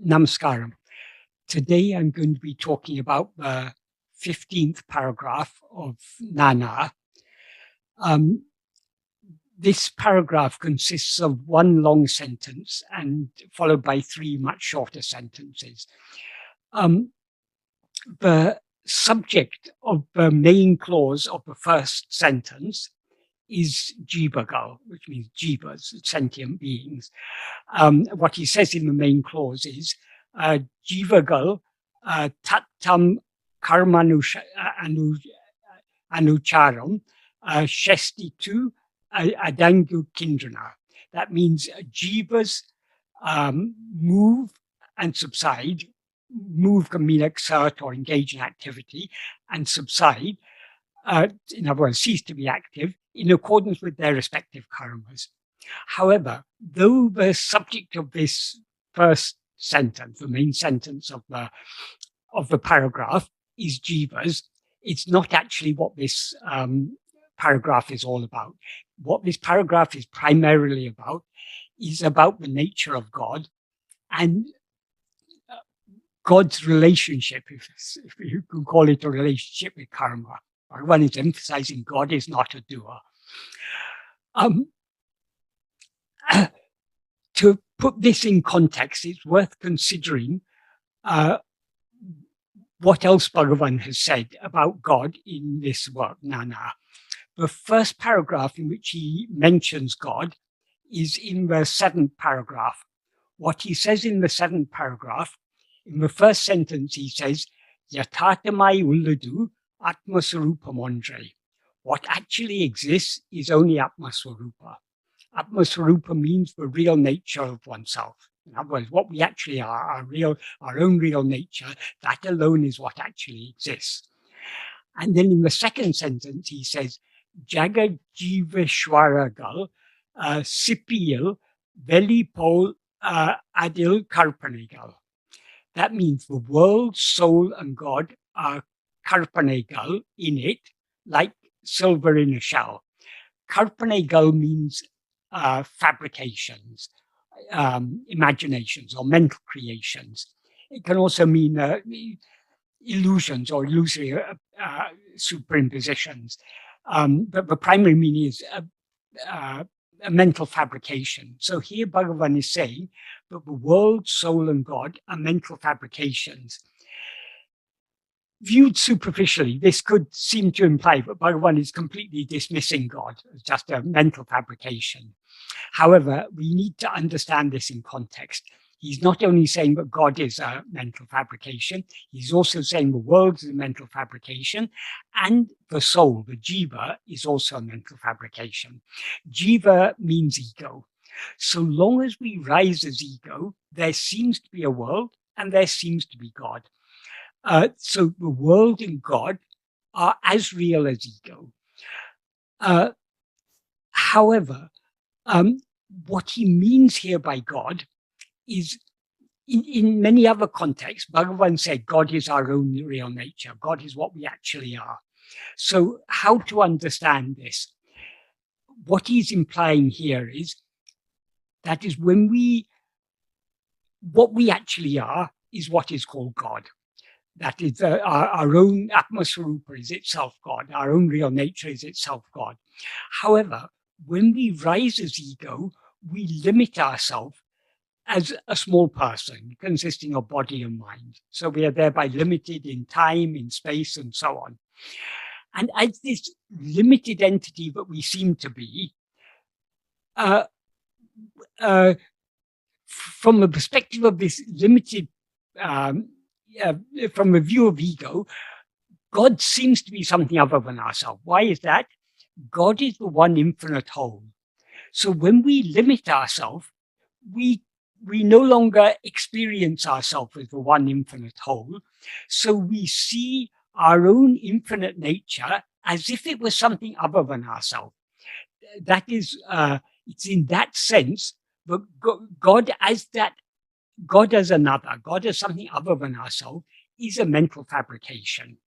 Namaskaram. Today I'm going to be talking about the 15th paragraph of Nāṉ Ār. This paragraph consists of one long sentence and followed by three much shorter sentences. The subject of the main clause of the first sentence is jivagal, which means jivas, sentient beings. What he says in the main clause is jivagal tattaṅ karmanucharam cēṣṭippadum ādittaṉ. That means jivas move and subside. Move can mean exert or engage in activity, and subside, in other words, cease to be active, in accordance with their respective karmas. However, though the subject of this first sentence, the main sentence of the paragraph, is jivas, it's not actually what this paragraph is all about. What this paragraph is primarily about is about the nature of God and God's relationship, if you could call it a relationship with karma. One is emphasizing God is not a doer. To put this in context, it's worth considering what else Bhagavan has said about God in this work, Nāṉ Ār. The first paragraph in which he mentions God is in the 7th paragraph. What he says in the 7th paragraph, in the first sentence, he says, "Yatātamai ulladu atmasvarupam-iṉṭṛṛi." What actually exists is only atmasvarupa. Atmasvarupa means the real nature of oneself. In other words, what we actually are, our own real nature, that alone is what actually exists. And then in the second sentence, he says, "Jagajiveshwaragal sipiyal velipol adil karpanegal." That means the world, soul, and God are karpanegal in it, like silver in a shell. Karpanegal means fabrications, imaginations, or mental creations. It can also mean illusions or illusory superimpositions. But the primary meaning is a mental fabrication. So here Bhagavan is saying that the world, soul, and God are mental fabrications. Viewed superficially, this could seem to imply that Bhagavan is completely dismissing God as just a mental fabrication. However, we need to understand this in context. He's not only saying that God is a mental fabrication, he's also saying the world is a mental fabrication, and the soul, the jiva, is also a mental fabrication. Jiva means ego. So long as we rise as ego, there seems to be a world and there seems to be God. So the world and God are as real as ego. However, what he means here by God is, in many other contexts, Bhagavan said God is our own real nature. God is what we actually are. So how to understand this? What he's implying here is, that is what we actually are is what is called God. That is our own atmasvarupa is itself God. Our own real nature is itself God. However, when we rise as ego, we limit ourselves as a small person consisting of body and mind. So we are thereby limited in time, in space, and so on. And as this limited entity that we seem to be, from the perspective of this limited, from the view of ego, God seems to be something other than ourselves. Why is that? God is the one infinite whole. So when we limit ourselves, we no longer experience ourselves as the one infinite whole. So we see our own infinite nature as if it was something other than ourselves. That is, it's in that sense that God as another, God as something other than ourselves, is a mental fabrication.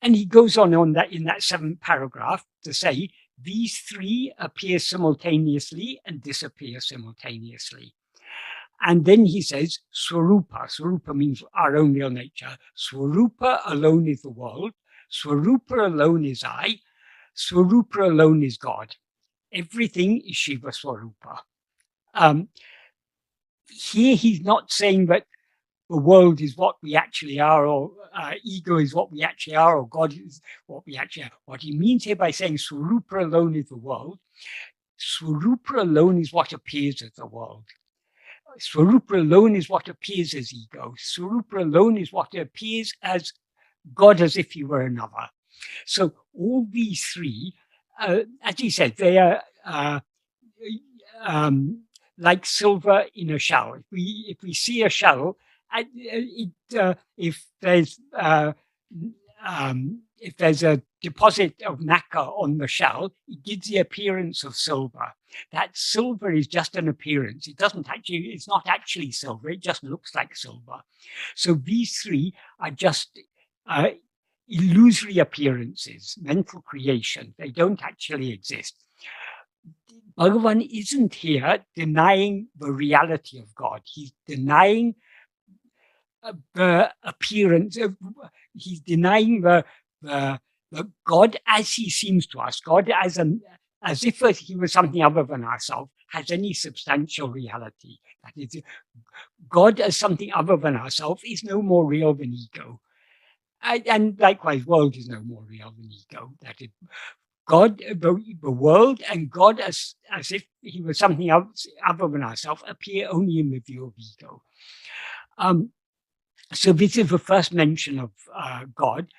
And he goes on that in that 7th paragraph to say, these three appear simultaneously and disappear simultaneously. And then he says, Swarupa. Swarupa means our own real nature. Swarupa alone is the world. Swarupa alone is I. Swarupa alone is God. Everything is Shiva Swarupa. Here he's not saying that the world is what we actually are, or ego is what we actually are, or God is what we actually are. What he means here by saying Swarupa alone is the world, Swarupa alone is what appears as the world. Swarupa alone is what appears as ego. Swarupa alone is what appears as God, as if he were another. So all these three, as he said, they are like silver in a shell. If we see a shell, if there's a deposit of nacre on the shell, it gives the appearance of silver. That silver is just an appearance. It's not actually silver. It just looks like silver. So these three are just illusory appearances, mental creation. They don't actually exist. Bhagavan isn't here denying the reality of God. He's denying the appearance of, he's denying the God as he seems to us, God as if he was something other than ourselves, has any substantial reality. That is, God as something other than ourselves is no more real than ego. And likewise, world is no more real than ego. That is, God, the world and God as if he was something else other than ourselves appear only in the view of ego. So this is the first mention of God.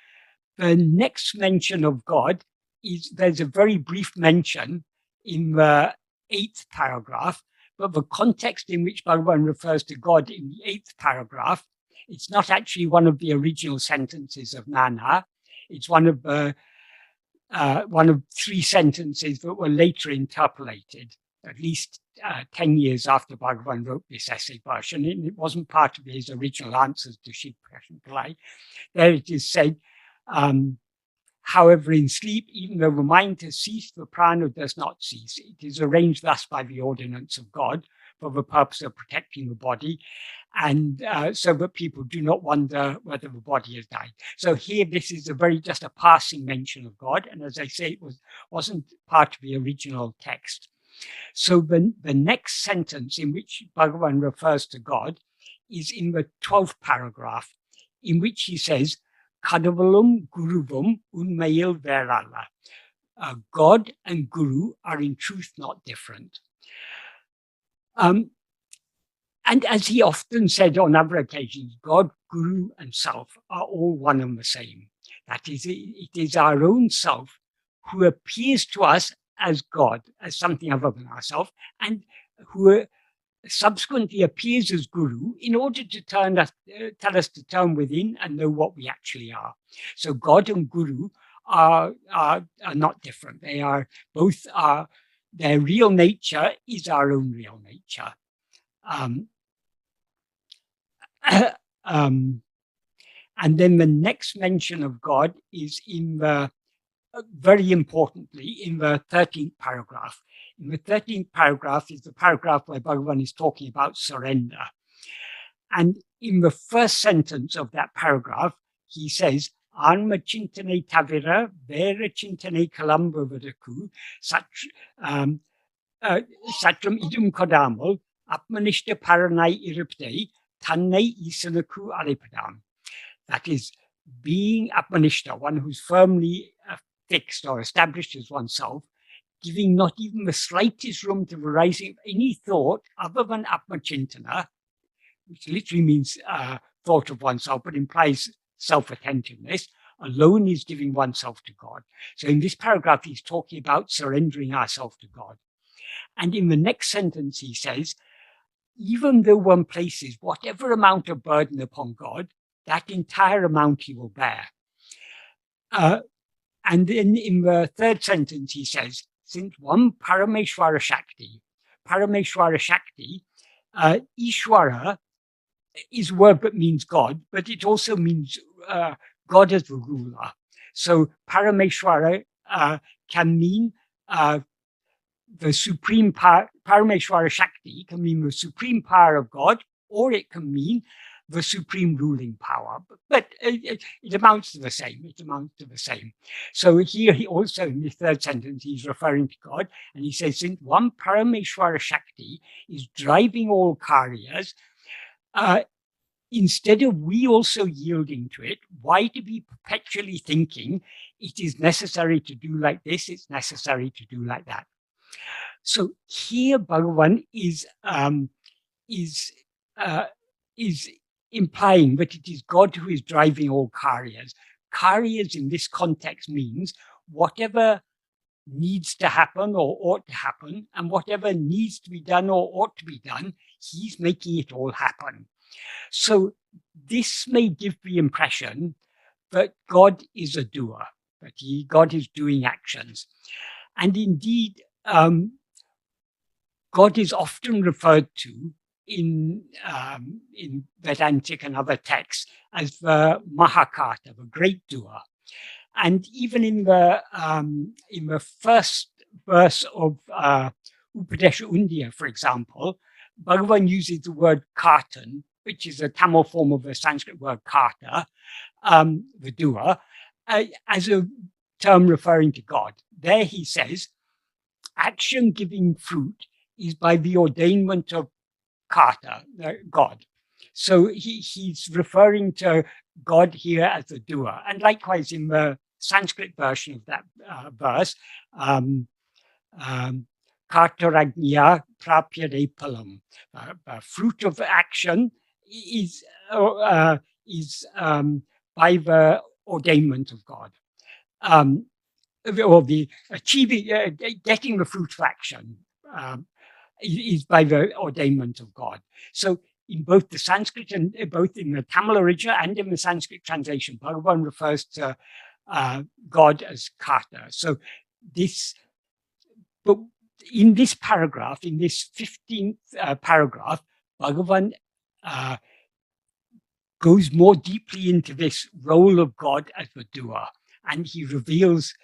The next mention of God is, there's a very brief mention in the 8th paragraph, but the context in which Bhagavan refers to God in the 8th paragraph, it's not actually one of the original sentences of Nāṉ Ār. It's one of 3 sentences that were later interpolated, at least 10 years after Bhagavan wrote this essay version. It wasn't part of his original answers to Shiv Prashan. There it is said, however, in sleep, even though the mind has ceased, the prana does not cease. It is arranged thus by the ordinance of God for the purpose of protecting the body, and so that people do not wonder whether the body has died. So here, this is just a passing mention of God, and as I say, it wasn't part of the original text. So the next sentence in which Bhagavan refers to God is in the 12th paragraph, in which he says, Kadavalum Guruvum Unmayil Verala. God and Guru are in truth not different. And as he often said on other occasions, God, Guru, and Self are all one and the same. That is, it is our own self who appears to us as God, as something other than ourselves, and who subsequently appears as Guru in order to tell us to turn within and know what we actually are. So God and Guru are not different. They are both, their real nature is our own real nature. And then the next mention of God is in the, very importantly, in the 13th paragraph. In the 13th paragraph is the paragraph where Bhagavan is talking about surrender. And in the first sentence of that paragraph, he says, Anma chintane tavira, vera chintane kalambavadaku, satram idum kodamal, apmanishta paranai iripte, tannai isanaku alipadam. That is, being atmanishta, one who's firmly fixed or established as oneself, giving not even the slightest room to the rising of any thought other than atmachintana, which literally means thought of oneself, but implies self-attentiveness, alone is giving oneself to God. So in this paragraph, he's talking about surrendering ourselves to God. And in the next sentence, he says, even though one places whatever amount of burden upon God, that entire amount he will bear. And then in the third sentence, he says, since one Parameshwara Shakti, Ishwara is a word that means God, but it also means God as the ruler. So Parameshwara can mean the supreme power, Parameshwara Shakti can mean the supreme power of God, or it can mean the supreme ruling power. But it amounts to the same. It amounts to the same. So here he also, in the third sentence, he's referring to God, and he says, since one Parameshwara Shakti is driving all karyas, instead of we also yielding to it, why to be perpetually thinking it is necessary to do like this, it's necessary to do like that? So here Bhagavan is implying that it is God who is driving all karyas. Karyas in this context means whatever needs to happen or ought to happen, and whatever needs to be done or ought to be done, he's making it all happen. So this may give the impression that God is a doer, that God is doing actions. And indeed, God is often referred to in Vedantic and other texts as the Mahakata, the great doer. And even in the first verse of Upadesha Undiya, for example, Bhagavan uses the word kāntān, which is a Tamil form of the Sanskrit word kāta, the doer, as a term referring to God. There he says, action giving fruit is by the ordainment of kāta, God. So he's referring to God here as the doer. And likewise in the Sanskrit version of that verse, kātaragniya-prapyadepalam, fruit of action is by the ordainment of God. Or the achieving, getting the fruit of action is by the ordainment of God. So in both the Sanskrit and both in the Tamil original and in the Sanskrit translation, Bhagavan refers to God as Kāta. So this, but in this paragraph, in this 15th paragraph, Bhagavan goes more deeply into this role of God as the doer, and he reveals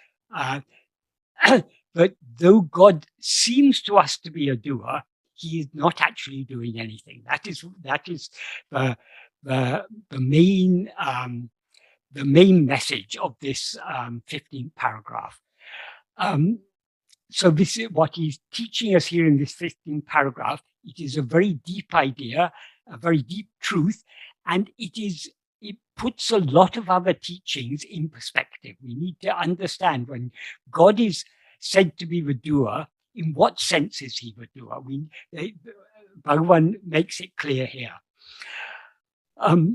that though God seems to us to be a doer, he is not actually doing anything. That is the main message of this 15th paragraph. So this is what he's teaching us here in this 15th paragraph. It is a very deep idea, a very deep truth, and it puts a lot of other teachings in perspective. We need to understand when God is said to be the doer, in what sense is he the doer? Bhagavan makes it clear here.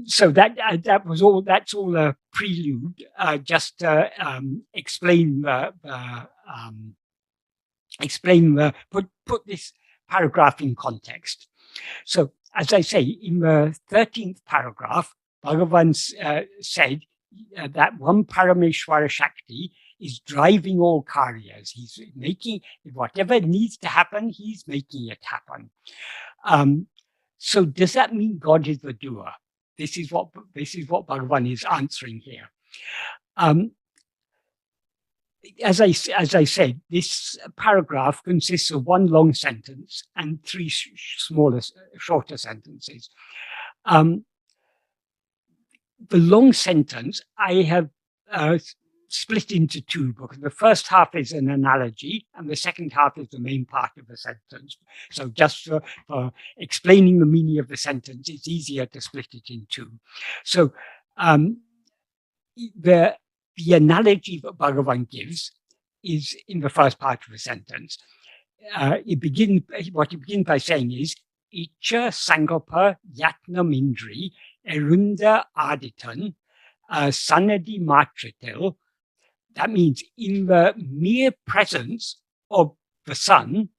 So that's all a prelude, just to put this paragraph in context. So, as I say, in the 13th paragraph, Bhagavan said that one Parameshwara Shakti is driving all karyas. He's making whatever needs to happen, he's making it happen. So does that mean God is the doer? This is what Bhagavan is answering here. As I said, this paragraph consists of one long sentence and three shorter sentences. The long sentence I have split into two, because the first half is an analogy and the second half is the main part of the sentence. So just for explaining the meaning of the sentence, it's easier to split it in two. So the analogy that Bhagavan gives is in the first part of the sentence. What he begins by saying is, icchā-saṅkalpa-yatnam-iṇṭṛi y-eṛunda ādittaṉ saṉṇidhi-māttirattil. That means in the mere presence of the sun,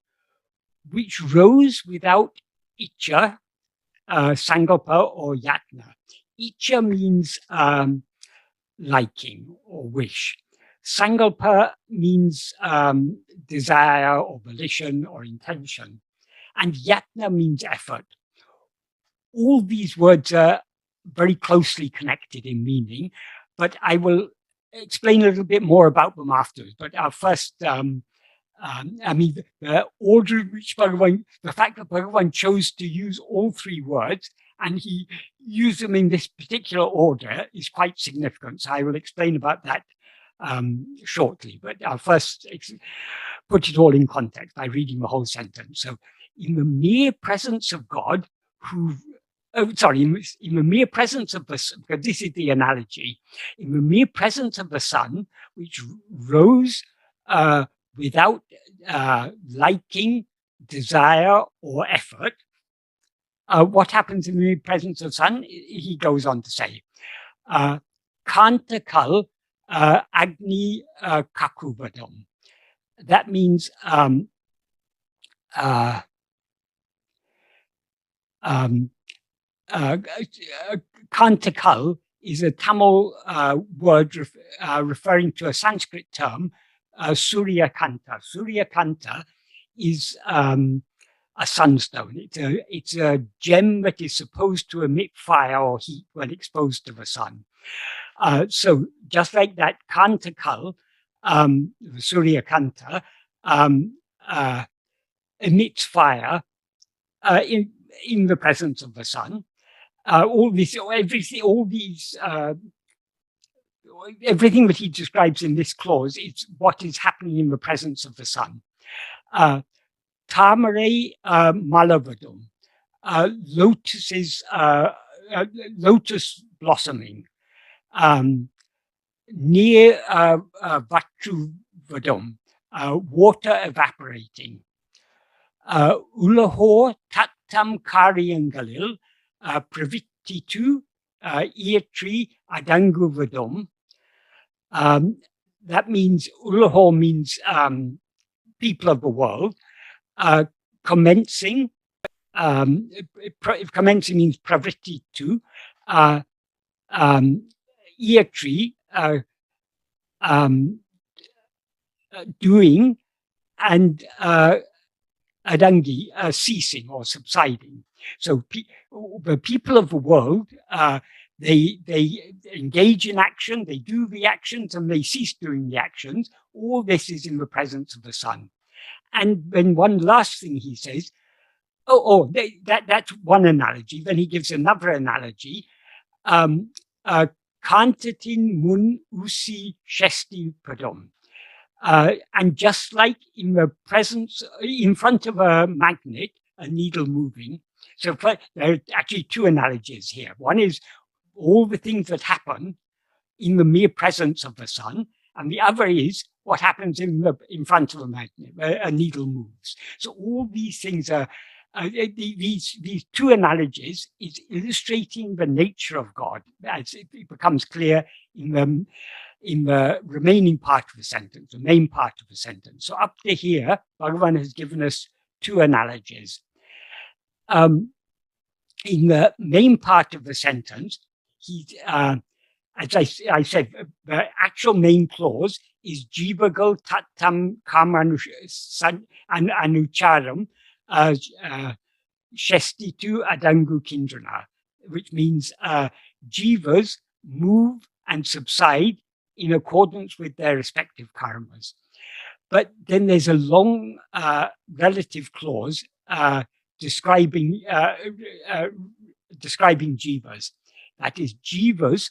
which rose without icchā, saṅkalpa or yatna. Icchā means liking or wish. Saṅkalpa means desire or volition or intention. And yatna means effort. All these words are very closely connected in meaning, but I will explain a little bit more about them afterwards. But I'll first I mean, the order in which Bhagavan, the fact that Bhagavan chose to use all three words and he used them in this particular order is quite significant. So I will explain about that shortly, but I'll first put it all in context by reading the whole sentence. So, in the mere presence of God, in the mere presence of the sun, because this is the analogy, in the mere presence of the sun, which rose without liking, desire, or effort, what happens in the presence of the sun? He goes on to say, kānta-k-kal, aggiṇiyai-kakkuvadum. That means kānta-k-kal is a Tamil word referring to a Sanskrit term, sūryakānta. Sūryakānta is a sunstone. It's a gem that is supposed to emit fire or heat when exposed to the sun. So just like that, kānta-k-kal, sūryakānta, emits fire in the presence of the sun. Everything that he describes in this clause is what is happening in the presence of the sun. Tāmarai, malarvadum, lotus blossoming, near vaṭṛuvadum, water evaporating, ulahōr, tattaṅ, kāriyaṅgaḻil, piraviruttittu, iyaṭṛi, ādittaṉ. That means, ulahōr means people of the world. Commencing means piraviruttittu, iyaṭṛi, doing, and ādittaṉ, ceasing or subsiding. So the people of the world, they engage in action, they do the actions, and they cease doing the actions. All this is in the presence of the sun. And then one last thing he says, that's one analogy. Then he gives another analogy. Kāntattiṉ mun usi cēṣṭippadum. And just like in front of a magnet, a needle moving. So there are actually two analogies here. One is all the things that happen in the mere presence of the sun, and the other is what happens in front of a magnet, a needle moves. So all these things are, these two analogies is illustrating the nature of God, as it becomes clear in the remaining part of the sentence, the main part of the sentence. So up to here, Bhagavan has given us two analogies. In the main part of the sentence, as I said, the actual main clause is jivagal tattaṅ anucharam cēṣṭippadum ādittaṉ, which means jivas move and subside in accordance with their respective karmas. But then there's a long relative clause describing jivas. That is, jivas.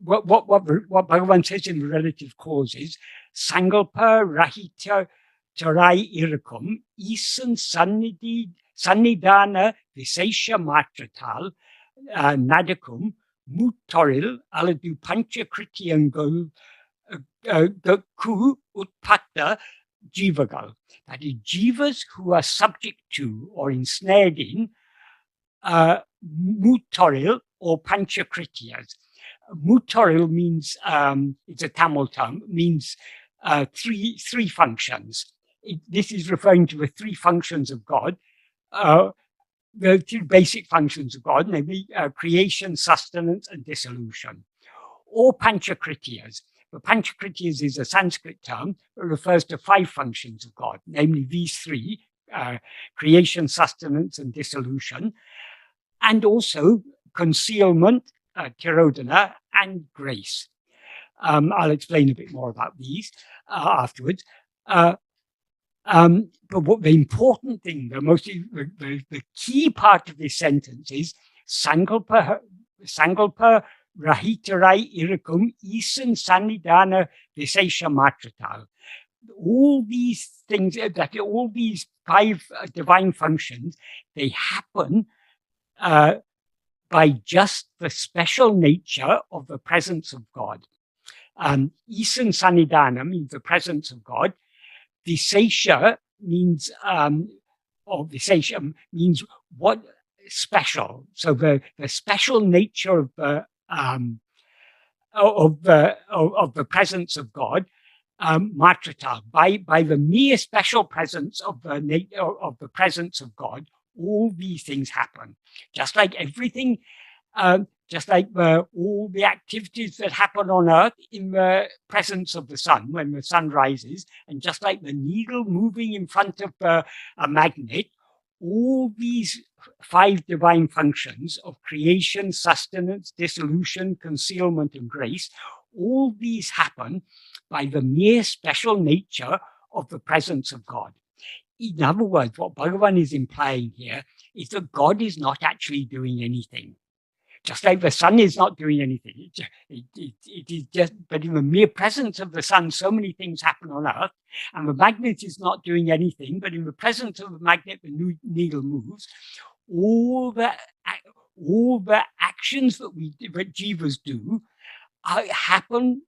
What Bhagavan says in the relative clause is saṅkalpa rahita tarai irakum isan saṉṇidhi vishesha-māttirattil nadakum muttoril aladu pancha krityāṅgal ku utpatta jivagal. That is, jivas who are subject to or ensnared in muttoril or panchakrityas. Muttoril means, it's a Tamil term, means three functions. This is referring to the three functions of God, the three basic functions of God, namely creation, sustenance, and dissolution. Or panchakrityas. The panchakrityas is a Sanskrit term that refers to five functions of God, namely these three, creation, sustenance, and dissolution, and also concealment, tirodhana, and grace. I'll explain a bit more about these afterwards. But what the important thing, the key part of this sentence is saṅkalpa rahitarai irakum isan sannidhana visesha-māttirattil. All these things, all these 5 divine functions, they happen by just the special nature of the presence of God. Isan sannidhana means the presence of God. Visesha means, visesha means what special. So the special nature of the presence of God, māttirattil, by the mere special presence of the presence of God, all these things happen. Just like everything, just like all the activities that happen on Earth in the presence of the sun, when the sun rises, and just like the needle moving in front of a magnet, all these 5 divine functions of creation, sustenance, dissolution, concealment, and grace, all these happen by the mere special nature of the presence of God. In other words, what Bhagavan is implying here is that God is not actually doing anything. Just like the sun is not doing anything. It is just, but in the mere presence of the sun, so many things happen on Earth, and the magnet is not doing anything, but in the presence of the magnet, the needle moves. All the actions that jivas do happen.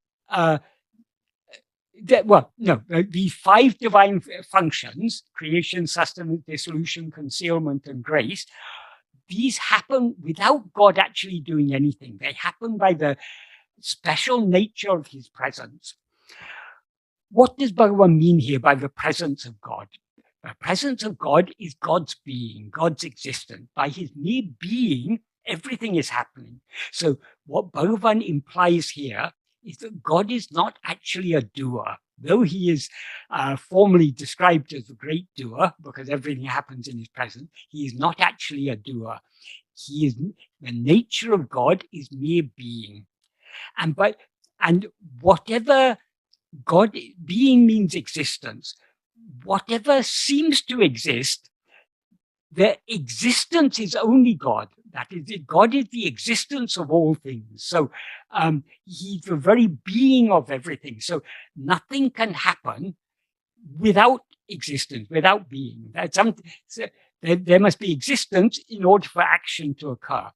These 5 divine functions: creation, sustenance, dissolution, concealment, and grace. These happen without God actually doing anything. They happen by the special nature of his presence. What does Bhagavan mean here by the presence of God? The presence of God is God's being, God's existence. By his mere being, everything is happening. So what Bhagavan implies here is that God is not actually a doer. Though he is formally described as the great doer, because everything happens in his presence, he is not actually a doer. The nature of God is mere being. And whatever God, being means existence. Whatever seems to exist, the existence is only God. That is, God is the existence of all things. So he's the very being of everything. So nothing can happen without existence, without being. There must be existence in order for action to occur.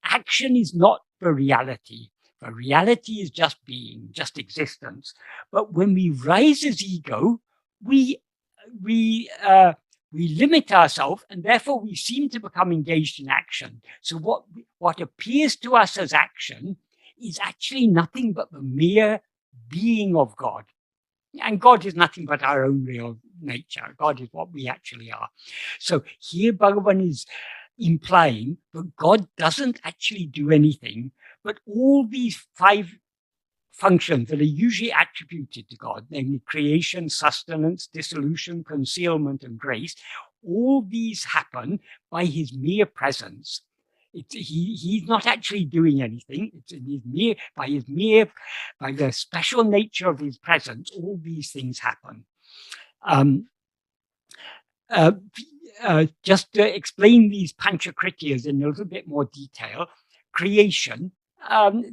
Action is not the reality. The reality is just being, just existence. But when we rise as ego, we limit ourselves, and therefore we seem to become engaged in action. So what appears to us as action is actually nothing but the mere being of God. And God is nothing but our own real nature. God is what we actually are. So here Bhagavan is implying that God doesn't actually do anything, but all these 5 functions that are usually attributed to God, namely creation, sustenance, dissolution, concealment, and grace, all these happen by his mere presence. He's not actually doing anything. It's by the special nature of his presence, all these things happen. Just to explain these panchakriyas in a little bit more detail, creation.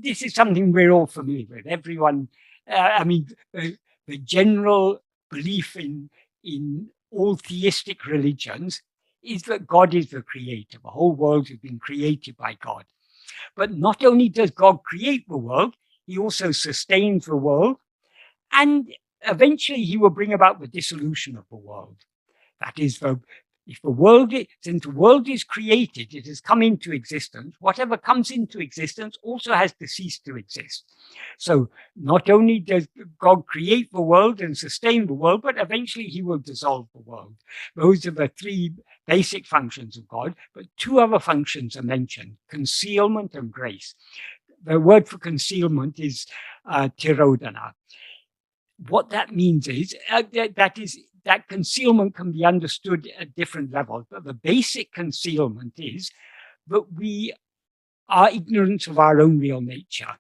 This is something we're all familiar with. Everyone, the general belief in all theistic religions is that God is the creator. The whole world has been created by God. But not only does God create the world, he also sustains the world, and eventually he will bring about the dissolution of the world. That is, since the world is created, it has come into existence. Whatever comes into existence also has to cease to exist. So not only does God create the world and sustain the world, but eventually he will dissolve the world. Those are the 3 basic functions of God, but 2 other functions are mentioned: concealment and grace. The word for concealment is tirodhana. What that means is that concealment can be understood at different levels, but the basic concealment is that we are ignorant of our own real nature.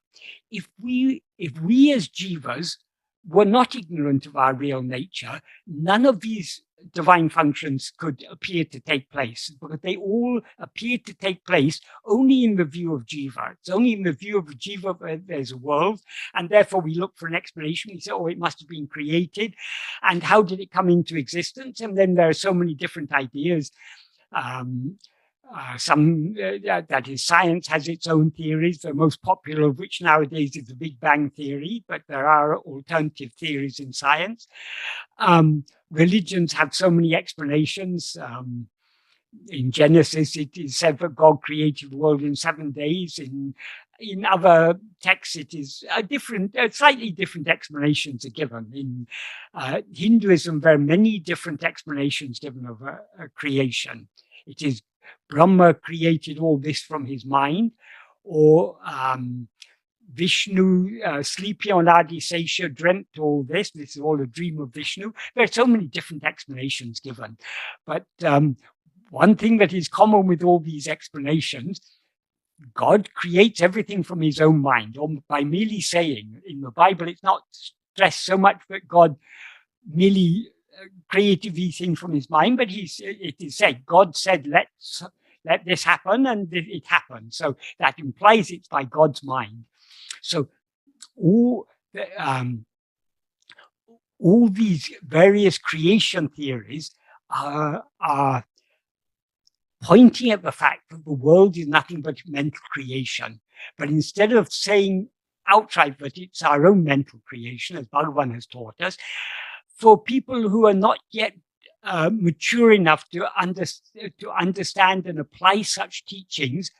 If we as jivas were not ignorant of our real nature, none of these divine functions could appear to take place, because they all appear to take place only in the view of jiva. It's only in the view of jiva that there's a world, and therefore we look for an explanation. We say, oh, it must have been created, and how did it come into existence? And then there are so many different ideas. That is, science has its own theories, the most popular of which nowadays is the Big Bang theory, but there are alternative theories in science. Religions have so many explanations. In Genesis, it is said that God created the world in 7 days. In other texts, it is slightly different explanations are given. In Hinduism, there are many different explanations given of creation. It is Brahma created all this from his mind, or Vishnu, sleepy on Adi-Sesha, dreamt all this. This is all a dream of Vishnu. There are so many different explanations given. But one thing that is common with all these explanations, God creates everything from his own mind, or by merely saying. In the Bible, it's not stressed so much that God merely created these things from his mind, but it is said, God said, let this happen, and it happened. So that implies it's by God's mind. So all these various creation theories are pointing at the fact that the world is nothing but mental creation. But instead of saying outright that it's our own mental creation, as Bhagavan has taught us, for people who are not yet mature enough to understand and apply such teachings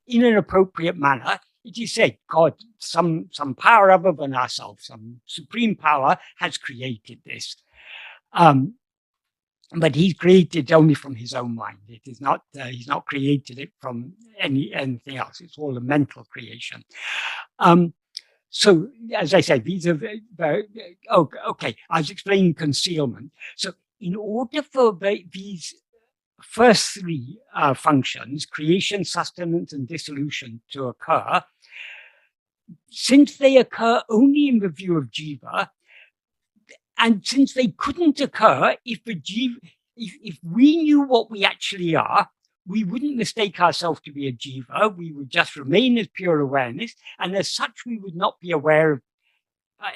in an appropriate manner, it is said, God, some power other than ourselves, some supreme power has created this. But he created only from his own mind. It is not, he's not created it from anything else. It's all a mental creation. So, as I said, these are okay. I was explaining concealment. So, in order for these first three functions, creation, sustenance, and dissolution, to occur, since they occur only in the view of jiva, and since they couldn't occur if we knew what we actually are, we wouldn't mistake ourselves to be a jiva. We would just remain as pure awareness, and as such, we would not be aware of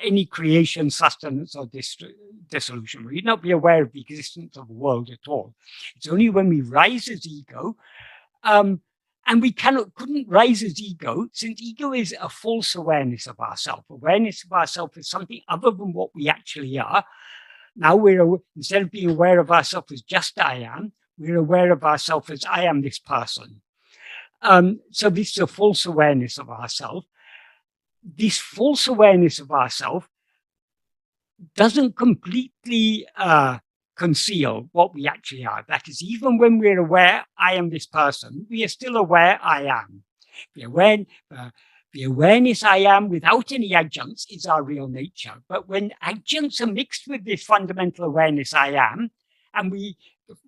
any creation, sustenance, or dissolution. We would not be aware of the existence of the world at all. It's only when we rise as ego, and we couldn't rise as ego, since ego is a false awareness of ourselves. Awareness of ourselves is something other than what we actually are. Now instead of being aware of ourselves as just I am, we're aware of ourselves as I am this person. So this is a false awareness of ourselves. This false awareness of ourselves doesn't completely conceal what we actually are. That is, even when we're aware I am this person, we are still aware I am. The awareness I am without any adjuncts is our real nature. But when adjuncts are mixed with this fundamental awareness I am, and we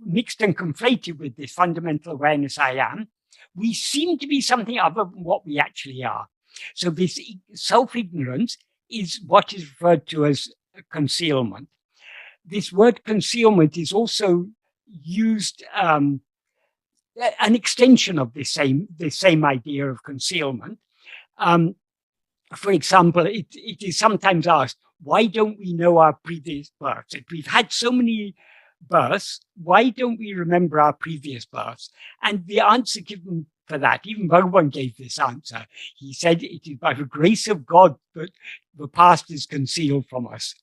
mixed and conflated with this fundamental awareness I am, we seem to be something other than what we actually are. So this self-ignorance is what is referred to as concealment. This word concealment is also used, an extension of this same idea of concealment. For example, it is sometimes asked, why don't we know our previous births? If we've had so many births, why don't we remember our previous births? And the answer given for that, even Bhagavan gave this answer. He said, it is by the grace of God that the past is concealed from us.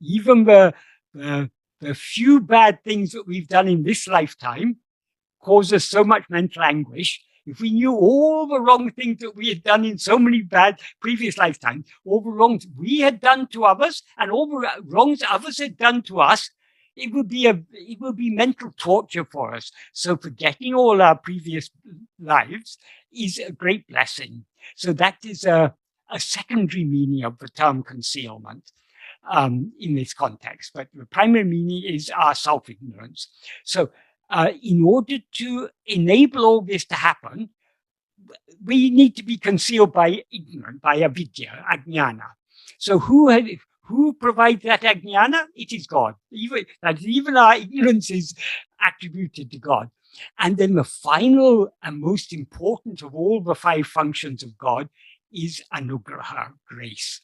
Even the few bad things that we've done in this lifetime cause us so much mental anguish. If we knew all the wrong things that we had done in so many bad previous lifetimes, all the wrongs we had done to others and all the wrongs others had done to us, it would be mental torture for us. So forgetting all our previous lives is a great blessing. So that is a secondary meaning of the term concealment in this context. But the primary meaning is our self-ignorance. So in order to enable all this to happen, we need to be concealed by ignorance, by avidya, ajnana. So who who provides that ajnana? It is God. Even our ignorance is attributed to God. And then the final and most important of all the 5 functions of God is anugraha, grace.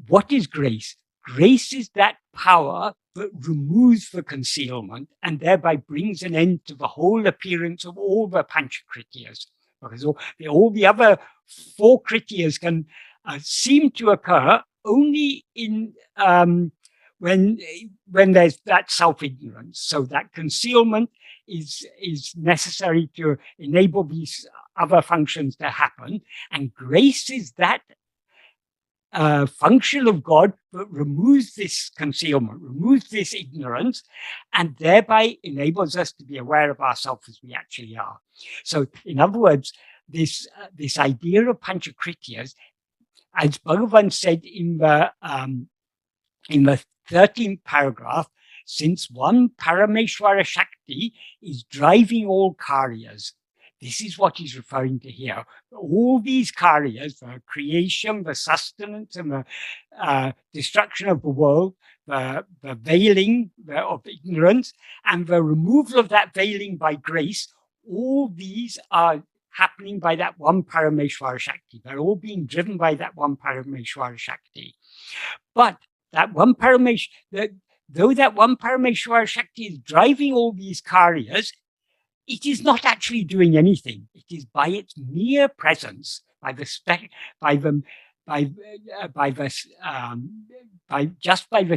What is grace? Grace is that power that removes the concealment and thereby brings an end to the whole appearance of all the panchakrityas. Because all the other 4 krityas can seem to occur only in when there's that self-ignorance. So that concealment is necessary to enable these other functions to happen. And grace is that function of God that removes this concealment, removes this ignorance, and thereby enables us to be aware of ourselves as we actually are. So, in other words, this idea of panchakrityas, as Bhagavan said in the 13th paragraph, since one Parameshwara Shakti is driving all karyas. This is what he's referring to here. All these karyas, the creation, the sustenance, and the destruction of the world, the veiling of ignorance, and the removal of that veiling by grace, all these are happening by that one Parameshwara Shakti. They're all being driven by that one Parameshwara Shakti. But that one though that one Parameshwara Shakti is driving all these karyas, it is not actually doing anything. It is by its mere presence, by the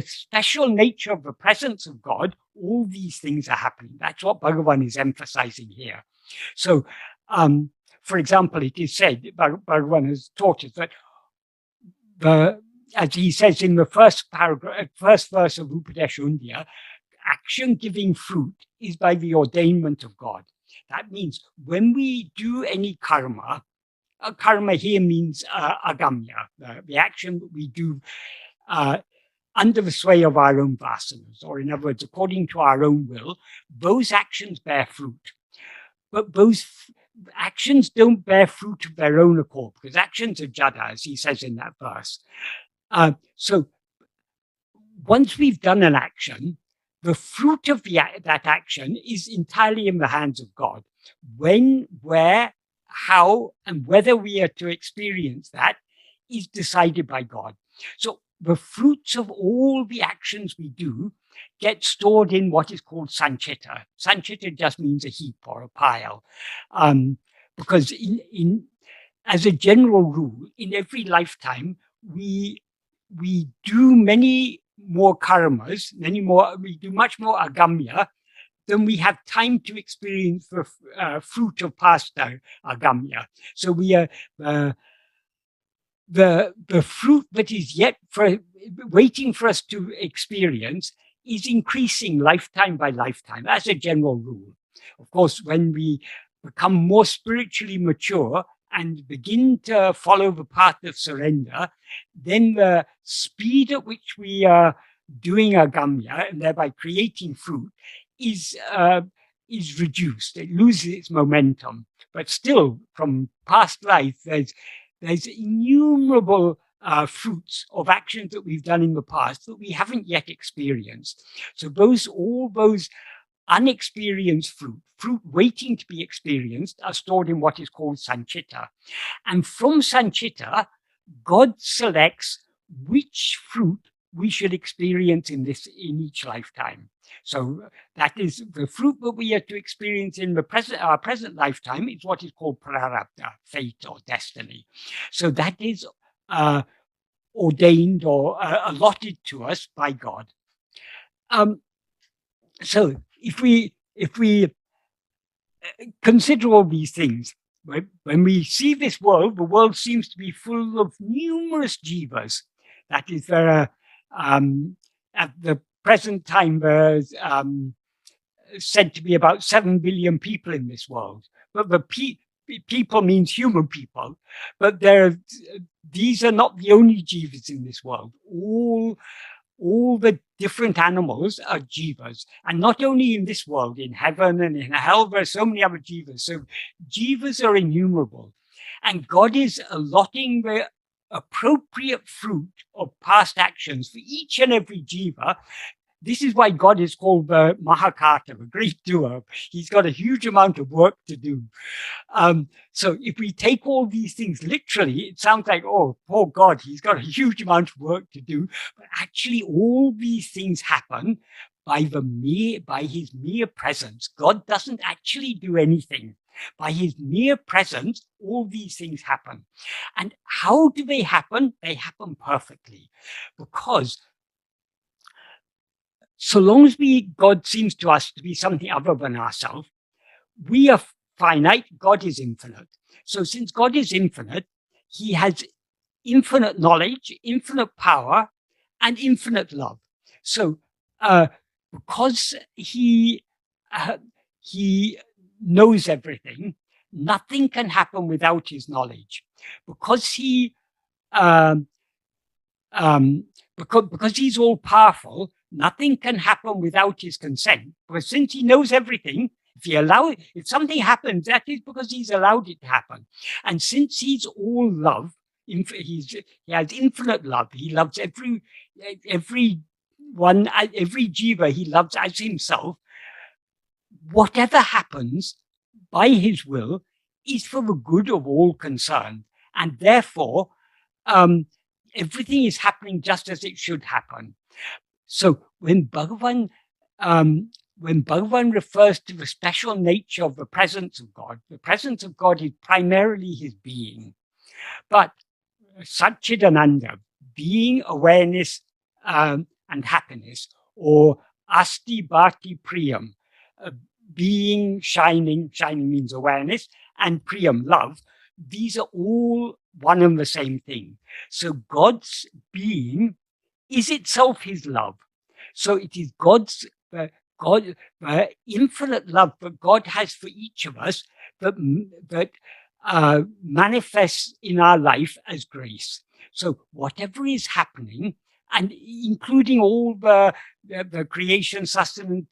special nature of the presence of God, all these things are happening. That's what Bhagavan is emphasizing here. So, for example, it is said, Bhagavan has taught us that as he says in the first verse of Upadesha, action giving fruit is by the ordainment of God. That means when we do any karma, karma here means agamya, the action that we do under the sway of our own vasanas, or in other words, according to our own will, those actions bear fruit. But those actions don't bear fruit of their own accord, because actions are jada, as he says in that verse. So once we've done an action, the fruit of that action is entirely in the hands of God. When, where, how, and whether we are to experience that is decided by God. So the fruits of all the actions we do get stored in what is called sanchita. Sanchita just means a heap or a pile. Because as a general rule, in every lifetime, we do many more karmas, we do much more agamya than we have time to experience the fruit of past agamya. So we are the fruit that is yet waiting for us to experience is increasing lifetime by lifetime. That's a general rule. Of course, when we become more spiritually mature and begin to follow the path of surrender, then the speed at which we are doing agamya and thereby creating fruit is reduced. It loses its momentum. But still, from past life, there's innumerable fruits of actions that we've done in the past that we haven't yet experienced. So all those unexperienced fruit waiting to be experienced, are stored in what is called sanchita. And from sanchita, God selects which fruit we should experience in each lifetime. So that is the fruit that we are to experience in our present lifetime is what is called prarabdha, fate or destiny. So that is ordained or allotted to us by God. So if we consider all these things, when we see this world, the world seems to be full of numerous jivas. That is, there are at the present time there's said to be about 7 billion people in this world. But the people means human people. But these are not the only jivas in this world. All the different animals are jivas, and not only in this world, in heaven and in hell, there are so many other jivas. So jivas are innumerable, and God is allotting appropriate fruit of past actions for each and every jiva. This is why God is called the Mahakata, the great doer. He's got a huge amount of work to do. So if we take all these things literally, it sounds like, oh, poor God, he's got a huge amount of work to do. But actually, all these things happen by his mere presence. God doesn't actually do anything. By his mere presence, all these things happen. And how do they happen? They happen perfectly. Because so long as God seems to us to be something other than ourselves, we are finite, God is infinite. So since God is infinite, he has infinite knowledge, infinite power, and infinite love. So because he knows everything, nothing can happen without his knowledge. Because because he's all powerful, nothing can happen without his consent. Because since he knows everything, if something happens, that is because he's allowed it to happen. And since he's all love, he has infinite love. He loves every jiva he loves as himself. Whatever happens by his will is for the good of all concerned. And therefore, everything is happening just as it should happen. So when Bhagavan refers to the special nature of the presence of God is primarily his being. But Satchidananda, being, awareness, and happiness, or Asti Bhati Priyam, being, shining means awareness, and Priyam, love, these are all one and the same thing. So God's being is itself his love. So it is God's infinite love that God has for each of us that manifests in our life as grace. So whatever is happening, and including all the creation, sustenance,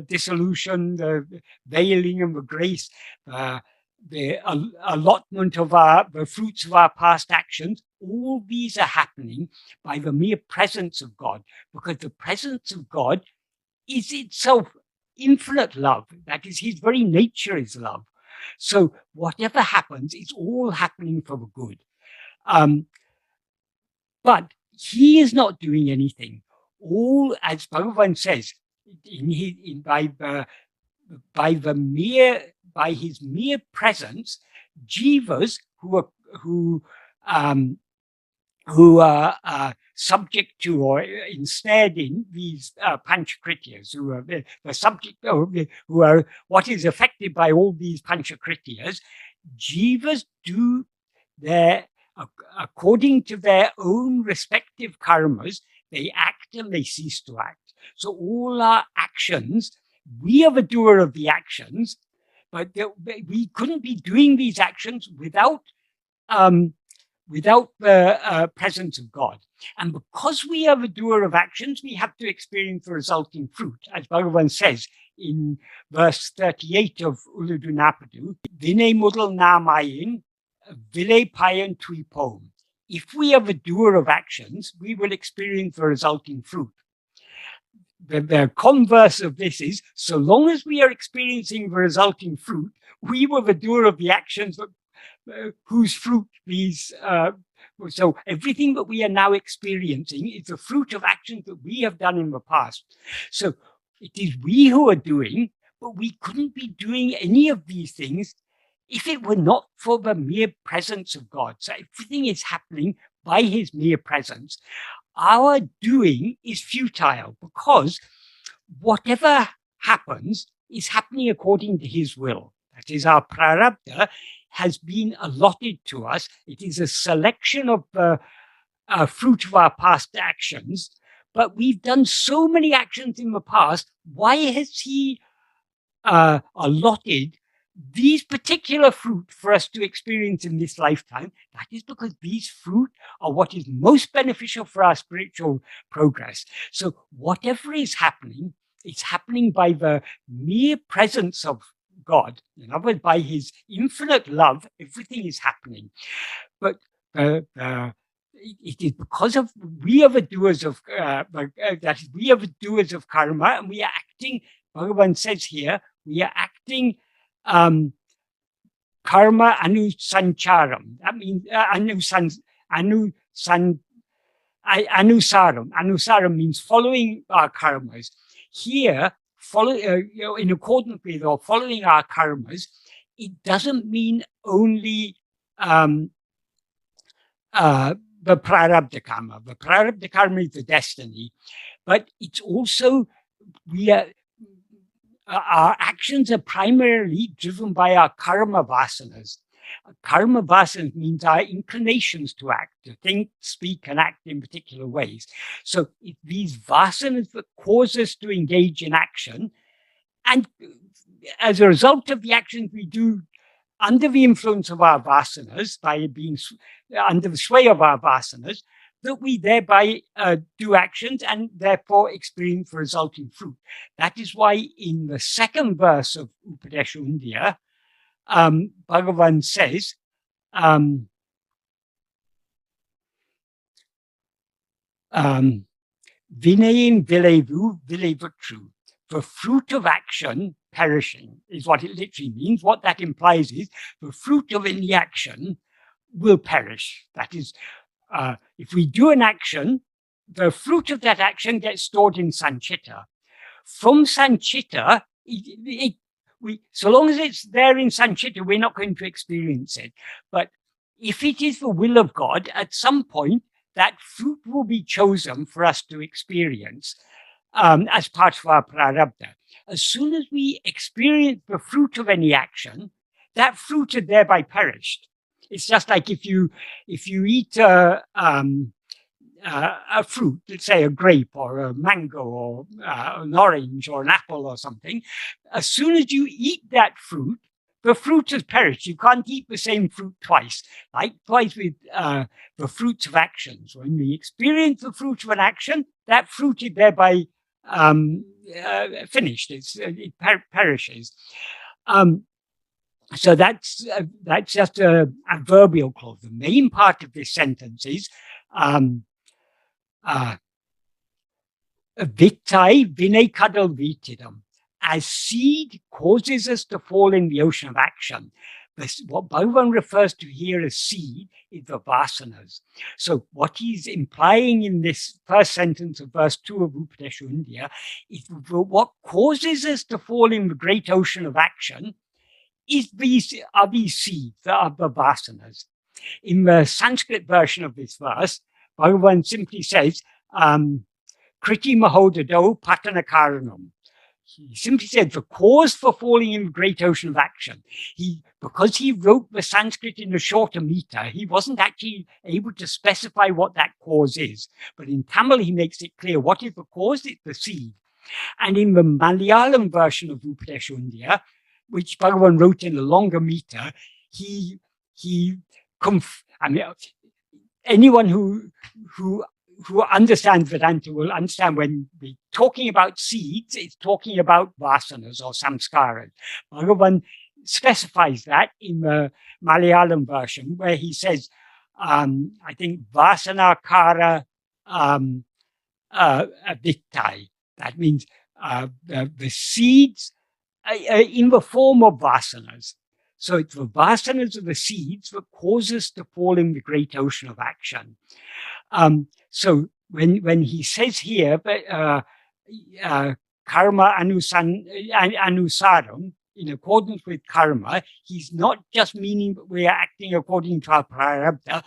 dissolution, the veiling and the grace, the allotment of the fruits of our past actions, all these are happening by the mere presence of God, because the presence of God is itself infinite love. That is, his very nature is love. So whatever happens, it's all happening for the good. But he is not doing anything. All, as Bhagavan says, by his mere presence, jivas who are subject to or ensnared in these panchakrityas, who are the subject, who are what is affected by all these panchakrityas, jivas do their, according to their own respective karmas, they act and they cease to act. So all our actions, we are the doer of the actions, but we couldn't be doing these actions without the presence of God. And because we are the doer of actions, we have to experience the resulting fruit. As Bhagavan says in verse 38 of Uludunapadu, Vine mudal namayin, vile payan tuipom. If we are the doer of actions, we will experience the resulting fruit. The converse of this is, so long as we are experiencing the resulting fruit, we were the doer of the actions whose fruit these. So everything that we are now experiencing is the fruit of actions that we have done in the past. So it is we who are doing, but we couldn't be doing any of these things if it were not for the mere presence of God. So everything is happening by his mere presence. Our doing is futile because whatever happens is happening according to his will. That is, our prarabdha has been allotted to us. It is a selection of the fruit of our past actions, but we've done so many actions in the past. Why has he allotted these particular fruit for us to experience in this lifetime? That is because these fruit are what is most beneficial for our spiritual progress. So whatever is happening, it's happening by the mere presence of God. In other words, by his infinite love, everything is happening. But the it is because of we are the doers of that is, we are the doers of karma, and we are acting. Bhagavan says here, we are acting karma anusancharam. That means anusaram. Anusaram means following our karmas. Here, in accordance with or following our karmas, it doesn't mean only the prarabdha karma. The prarabdha karma is the destiny, but it's also our actions are primarily driven by our karma vasanas. Karma vasanas means our inclinations to act, to think, speak, and act in particular ways. So it's these vasanas that cause us to engage in action, and as a result of the actions we do under the influence of our vasanas, by being under the sway of our vasanas, that we thereby do actions and therefore experience the resulting fruit. That is why in the second verse of Upadesha Bhagavan says, Vinayam vilevu vilevatru. The fruit of action perishing is what it literally means. What that implies is the fruit of any action will perish. That is, if we do an action, the fruit of that action gets stored in sanchita. From sanchita, so long as it's there in sanchita, we're not going to experience it. But if it is the will of God, at some point, that fruit will be chosen for us to experience as part of our prarabdha. As soon as we experience the fruit of any action, that fruit had thereby perished. It's just like if you eat a fruit, let's say a grape or a mango or an orange or an apple or something, as soon as you eat that fruit, the fruit has perished. You can't eat the same fruit twice. Likewise with the fruits of actions. When we experience the fruit of an action, that fruit is thereby finished. It perishes. So that's just a adverbial clause. The main part of this sentence is Vittai vinekadal vitidam. As seed causes us to fall in the ocean of action, what Bhagavan refers to here as seed is the vasanas. So what he's implying in this first sentence of verse 2 of Upadesha is what causes us to fall in the great ocean of action are these seeds, are the vasanas. In the Sanskrit version of this verse, Bhagavan simply says, Kriti mahodado patanakaranam. He simply said the cause for falling in the great ocean of action. Because he wrote the Sanskrit in a shorter meter, he wasn't actually able to specify what that cause is. But in Tamil, he makes it clear what is the cause. It's the seed. And in the Malayalam version of Upadesha, which Bhagavan wrote in a longer meter, anyone who understands Vedanta will understand when we're talking about seeds, it's talking about vasanas or samskaras. Bhagavan specifies that in the Malayalam version, where he says, I think, vasanakara vittai. That means the seeds in the form of vasanas. So it's the vasanas of the seeds that cause us to fall in the great ocean of action. So when he says here, karma anusaram, in accordance with karma, he's not just meaning that we are acting according to our prarabdha.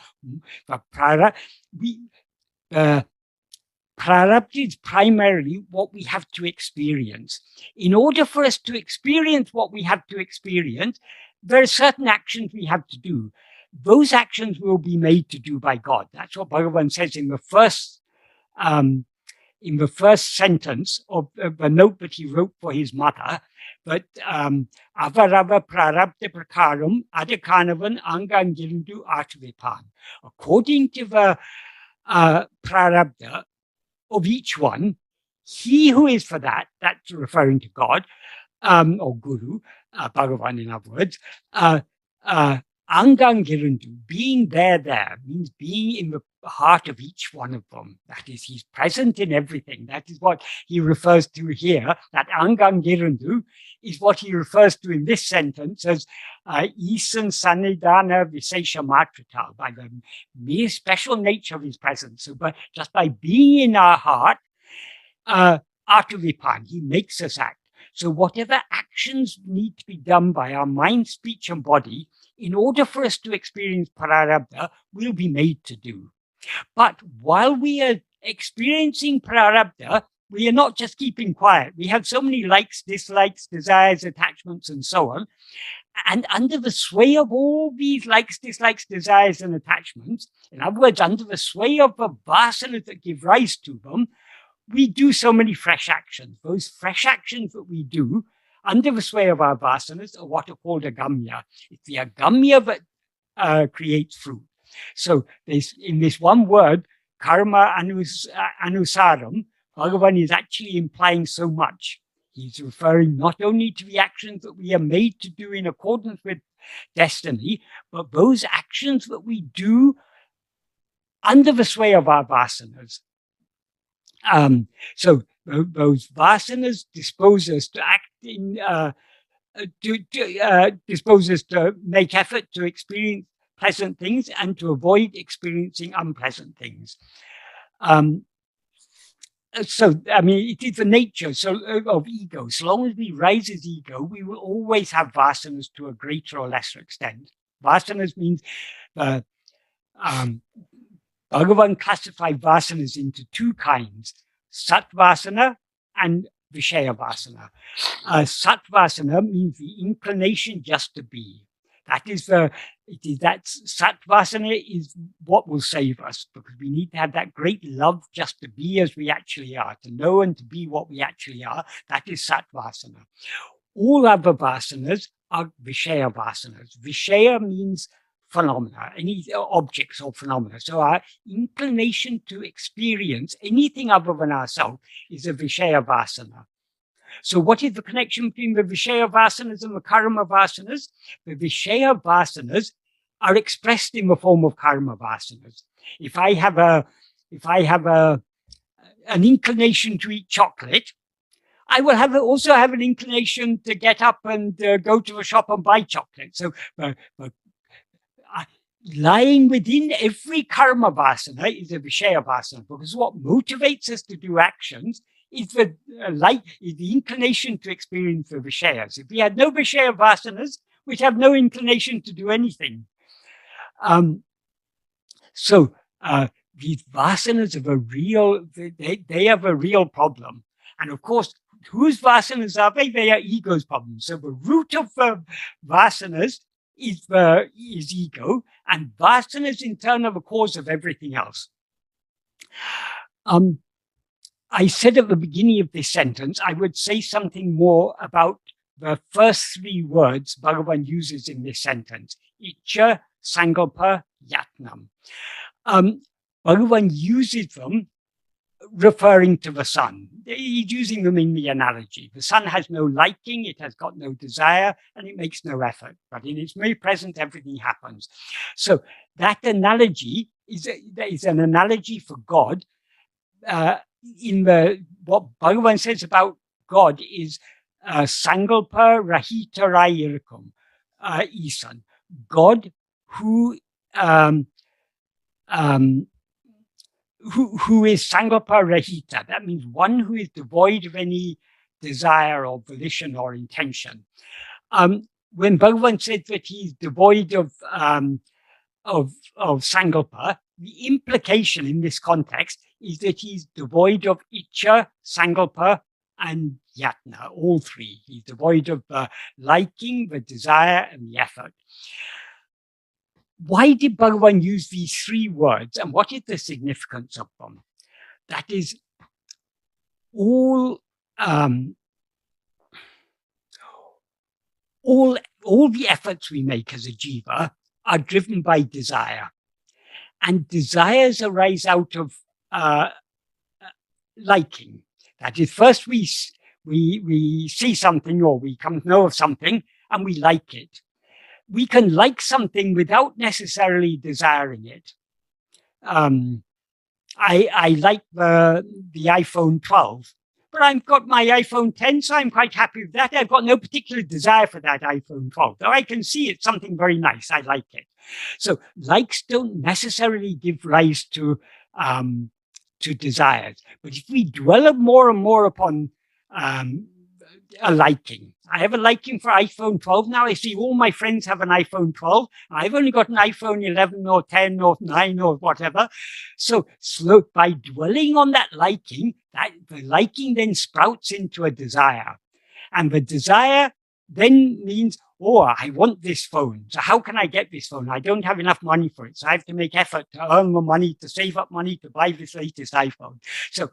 Prarabdha is primarily what we have to experience. In order for us to experience what we have to experience, there are certain actions we have to do. Those actions will be made to do by God. That's what Bhagavan says in the first sentence of the note that he wrote for his mother. But avarava prarabdha prakaram adikanavan angangirindu artavipan. According to the prarabdha of each one, he who is for that, that's referring to God, or Guru, Bhagavan in other words, ādittaṉ, being there, means being in the heart of each one of them. That is, he's present in everything. That is what he refers to here. That ādittaṉ is what he refers to in this sentence as īsaṅ saṉṇidhi-māttirattil, by the mere special nature of his presence. So just by being in our heart, ādittaṉ, he makes us act. So whatever actions need to be done by our mind, speech, and body, in order for us to experience prarabdha, will be made to do. But while we are experiencing prarabdha, we are not just keeping quiet. We have so many likes, dislikes, desires, attachments, and so on. And under the sway of all these likes, dislikes, desires, and attachments, in other words, under the sway of the vasanas that give rise to them, we do so many fresh actions. Those fresh actions that we do under the sway of our vasanas are what are called aggiṉiyai. It's the aggiṉiyai that creates fruit. So in this one word, karma anusaram, Bhagavan is actually implying so much. He's referring not only to the actions that we are made to do in accordance with destiny, but those actions that we do under the sway of our vasanas. So those vasanas dispose us to act in, dispose us to make effort to experience pleasant things and to avoid experiencing unpleasant things. So, I mean, it is the nature of ego. So long as we rise as ego, we will always have vasanas to a greater or lesser extent. Vasanas means Bhagavan classified vasanas into two kinds, sattvasana and vishaya-vasana. Sattvasana means the inclination just to be. That sattvasana is what will save us, because we need to have that great love just to be as we actually are, to know and to be what we actually are. That is sattvasana. All other vasanas are vishaya-vasanas. Vishaya means phenomena, any objects or phenomena. So our inclination to experience anything other than ourselves is a vishaya-vasana. So what is the connection between the vishaya-vasanas and the karma-vasanas? The vishaya-vasanas are expressed in the form of karma-vasanas. If I have an inclination to eat chocolate, I will also have an inclination to get up and go to a shop and buy chocolate. So lying within every karma vasana is a vishaya vasana, because what motivates us to do actions is the inclination to experience the vishayas. If we had no vishaya vasanas, we'd have no inclination to do anything. So these vasanas have they have a real problem. And of course, whose vasanas are they? They are ego's problem. So the root of the vasanas is ego, and vasanas in turn are the cause of everything else. I said at the beginning of this sentence, I would say something more about the first three words Bhagavan uses in this sentence, icchā-saṅkalpa-yatnam. Bhagavan uses them referring to the sun. He's using them in the analogy. The sun has no liking, it has got no desire, and it makes no effort. But in its very present, everything happens. So that analogy is an analogy for God. What Bhagavan says about God is saṅkalpa-rahita-rāyirkum, isan. God who is saṅkalpa-rahita. That means one who is devoid of any desire or volition or intention. When Bhagavan said that he's devoid of saṅkalpa, the implication in this context is that he's devoid of icchā, saṅkalpa, and yatna, all three. He's devoid of the liking, the desire, and the effort. Why did Bhagavan use these three words, and what is the significance of them? That is, all the efforts we make as a jiva are driven by desire. And desires arise out of liking. That is, first we see something, or we come to know of something, and we like it. we can like something without necessarily desiring it. I like the iPhone 12, but I've got my iPhone 10, so I'm quite happy with that. I've got no particular desire for that iPhone 12, though I can see it's something very nice. I like it. So likes don't necessarily give rise to desires. But if we dwell more and more upon a liking, I have a liking for iPhone 12 now. I see all my friends have an iPhone 12. I've only got an iPhone 11 or 10 or 9 or whatever. So by dwelling on that liking, the liking then sprouts into a desire. And the desire then means, oh, I want this phone. So how can I get this phone? I don't have enough money for it. So I have to make effort to earn more money, to save up money to buy this latest iPhone. So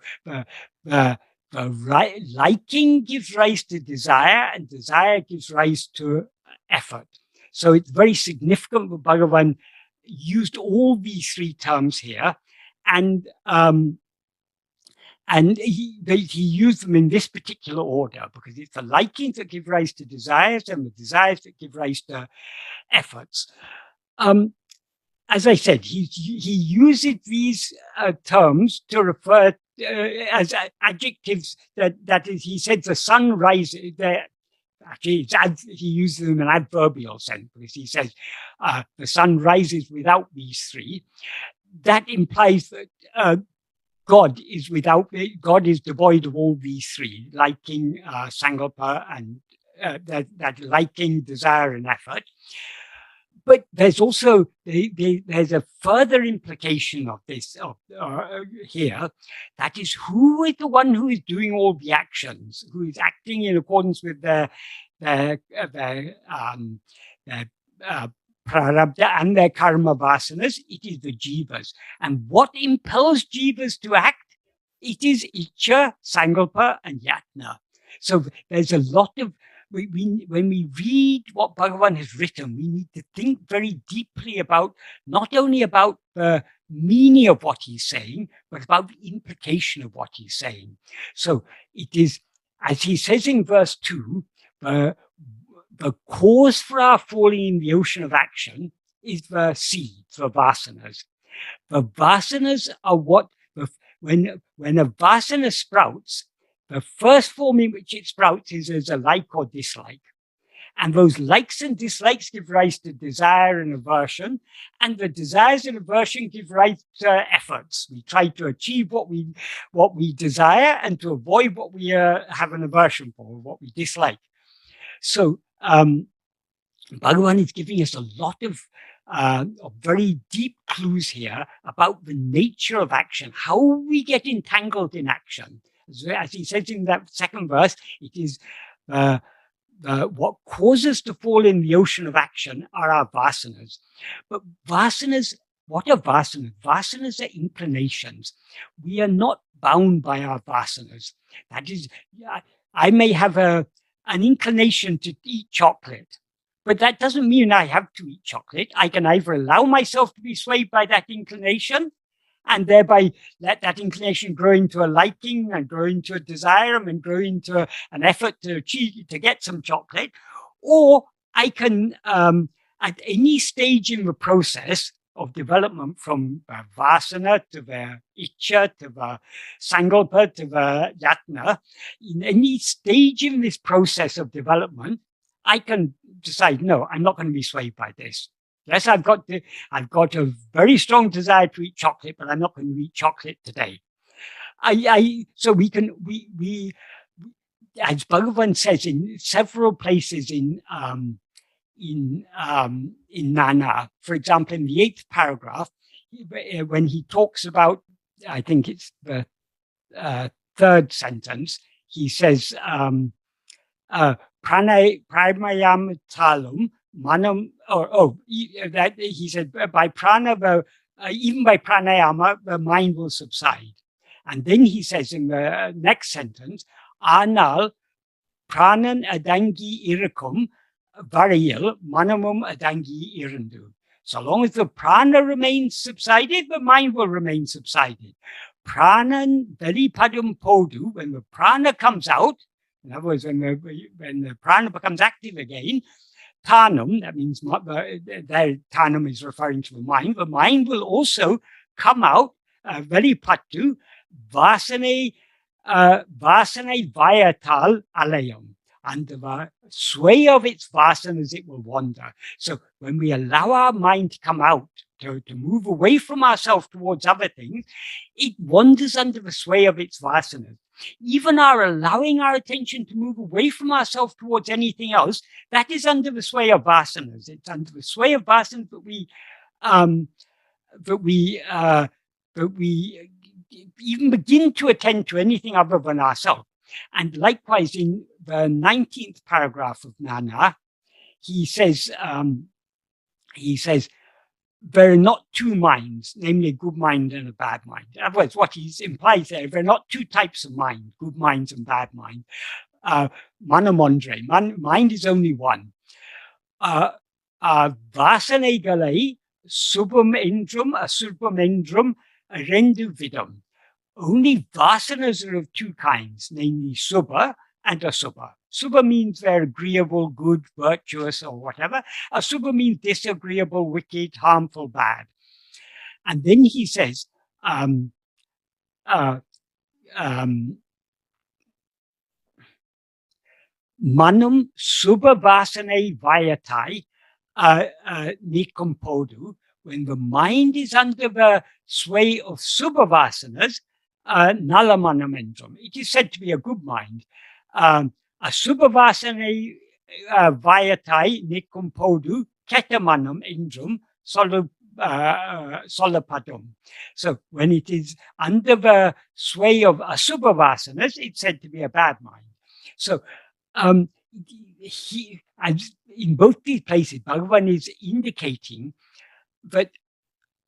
liking gives rise to desire, and desire gives rise to effort. So it's very significant that Bhagavan used all these three terms here, and he used them in this particular order because it's the likings that give rise to desires and the desires that give rise to efforts. As I said, he uses these terms to refer as adjectives that is, he said the sun rises. Actually, he uses them in adverbial sense because he says the sun rises without these three. That implies that God is devoid of all these three: liking, saṅkalpa, and that liking, desire, and effort. But there's also there's a further implication of this here. That is, who is the one who is doing all the actions, who is acting in accordance with their prarabdha and their karma vasanas? It is the jivas. And what impels jivas to act? It is icchā, saṅkalpa, and yatna. So there's a lot of when we read what Bhagavan has written, we need to think very deeply about not only about the meaning of what he's saying, but about the implication of what he's saying. So it is, as he says in verse 2, the cause for our falling in the ocean of action is the seeds, the vasanas. The vasanas are what, when a vasana sprouts, the first form in which it sprouts is as a like or dislike. And those likes and dislikes give rise to desire and aversion. And the desires and aversion give rise to efforts. We try to achieve what we desire and to avoid what we have an aversion for, what we dislike. So Bhagavan is giving us a lot of very deep clues here about the nature of action, how we get entangled in action. As he says in that second verse, it is what causes to fall in the ocean of action are our vasanas. But vasanas, what are vasanas? Vasanas are inclinations. We are not bound by our vasanas. That is, I may have an inclination to eat chocolate, but that doesn't mean I have to eat chocolate. I can either allow myself to be swayed by that inclination and thereby let that inclination grow into a liking and grow into a desire and grow into an effort to achieve, to get some chocolate. Or I can, at any stage in the process of development, from vasana to the icchā, to the saṅkalpa, to the yatna, in any stage in this process of development, I can decide, no, I'm not going to be swayed by this. Yes, I've got a very strong desire to eat chocolate, but I'm not going to eat chocolate today. So we as Bhagavan says in several places in Nāṉ Ār, for example, in the 8th paragraph, when he talks about, I think it's the 3rd sentence, he says, pramayam talum manam, that he said, by prana, even by pranayama, the mind will subside. And then he says in the next sentence, anal pranan adangi irakum varayil manamum adangi irundu. So long as the prana remains subsided, the mind will remain subsided. Pranan dalipadum podu, when the prana comes out, in other words, when the prana becomes active again, Tanam, that means there tanam is referring to the mind will also come out very pattu, vasane vayatal alayam. Under the sway of its vasanas, it will wander. So when we allow our mind to come out, to move away from ourselves towards other things, it wanders under the sway of its vasanas. Even our allowing our attention to move away from ourselves towards anything else, that is under the sway of vasanas. It's under the sway of vasanas that we even begin to attend to anything other than ourselves. And likewise, in the 19th paragraph of Nāṉ Ār, he says, there are not two minds, namely a good mind and a bad mind. In other words, what he implies there are not two types of mind, good minds and bad mind. Mind is only one. Vasanegale subham endrum asubham endrum rendu vidam. Only vasanas are of two kinds, namely subha and asubha. Subha means they're agreeable, good, virtuous, or whatever. Asubha means disagreeable, wicked, harmful, bad. And then he says, manam subha vasane vayatai nikampodu. When the mind is under the sway of subha vasanas, nalamanamendram. It is said to be a good mind. Asubhavasane vayatai nikampodu ketamanam indrum solapadum. So when it is under the sway of asubhavasanas, it's said to be a bad mind. So in both these places, Bhagavan is indicating that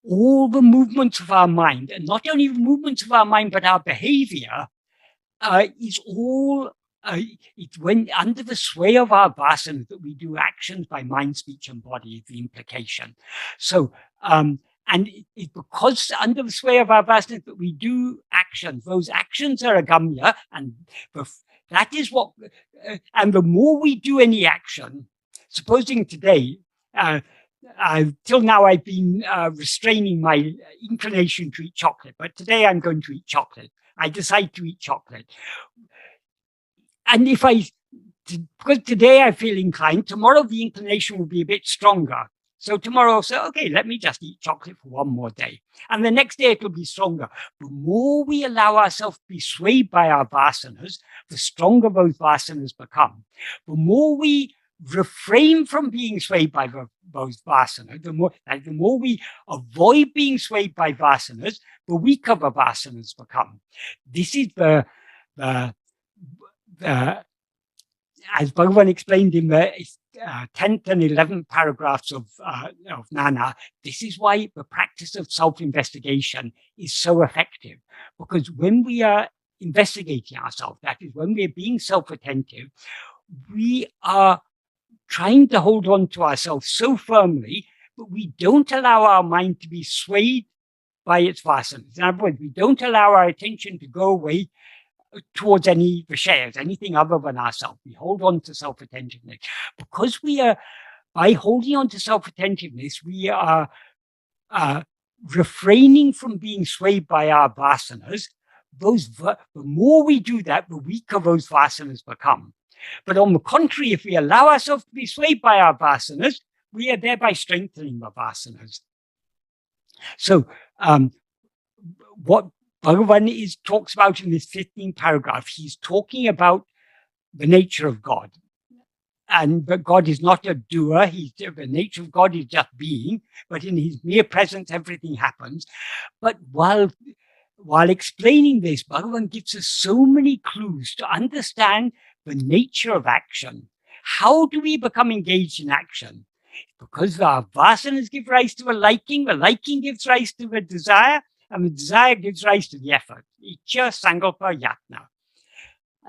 all the movements of our mind, and not only the movements of our mind, but our behavior, is all it's when under the sway of our vasanas that we do actions by mind, speech, and body is the implication. So, and it's because under the sway of our vasanas that we do actions. Those actions are agamya, and that is what. And the more we do any action, supposing today. Till now, I've been restraining my inclination to eat chocolate, but today I'm going to eat chocolate. I decide to eat chocolate. And because today I feel inclined, tomorrow the inclination will be a bit stronger. So tomorrow I'll say, okay, let me just eat chocolate for one more day. And the next day it will be stronger. The more we allow ourselves to be swayed by our vasanas, the stronger those vasanas become. The more we refrain from being swayed by those vasanas, the more we avoid being swayed by vasanas, the weaker the vasanas become. This is as Bhagavan explained in the 10th and 11th paragraphs of Nāṉ Ār, this is why the practice of self-investigation is so effective. Because when we are investigating ourselves, that is, when we're being self-attentive, we are trying to hold on to ourselves so firmly, but we don't allow our mind to be swayed by its vasanas. In other words, we don't allow our attention to go away towards any vishayas, anything other than ourselves. We hold on to self-attentiveness. Because by holding on to self-attentiveness, we are refraining from being swayed by our vasanas. The more we do that, the weaker those vasanas become. But on the contrary, if we allow ourselves to be swayed by our vasanas, we are thereby strengthening the vasanas. So what Bhagavan talks about in this 15th paragraph, he's talking about the nature of God. But God is not a doer. The nature of God is just being, but in his mere presence, everything happens. But while explaining this, Bhagavan gives us so many clues to understand the nature of action. How do we become engaged in action? Because our vasanas give rise to the liking gives rise to the desire, and the desire gives rise to the effort. icchā-saṅkalpa-yatnam.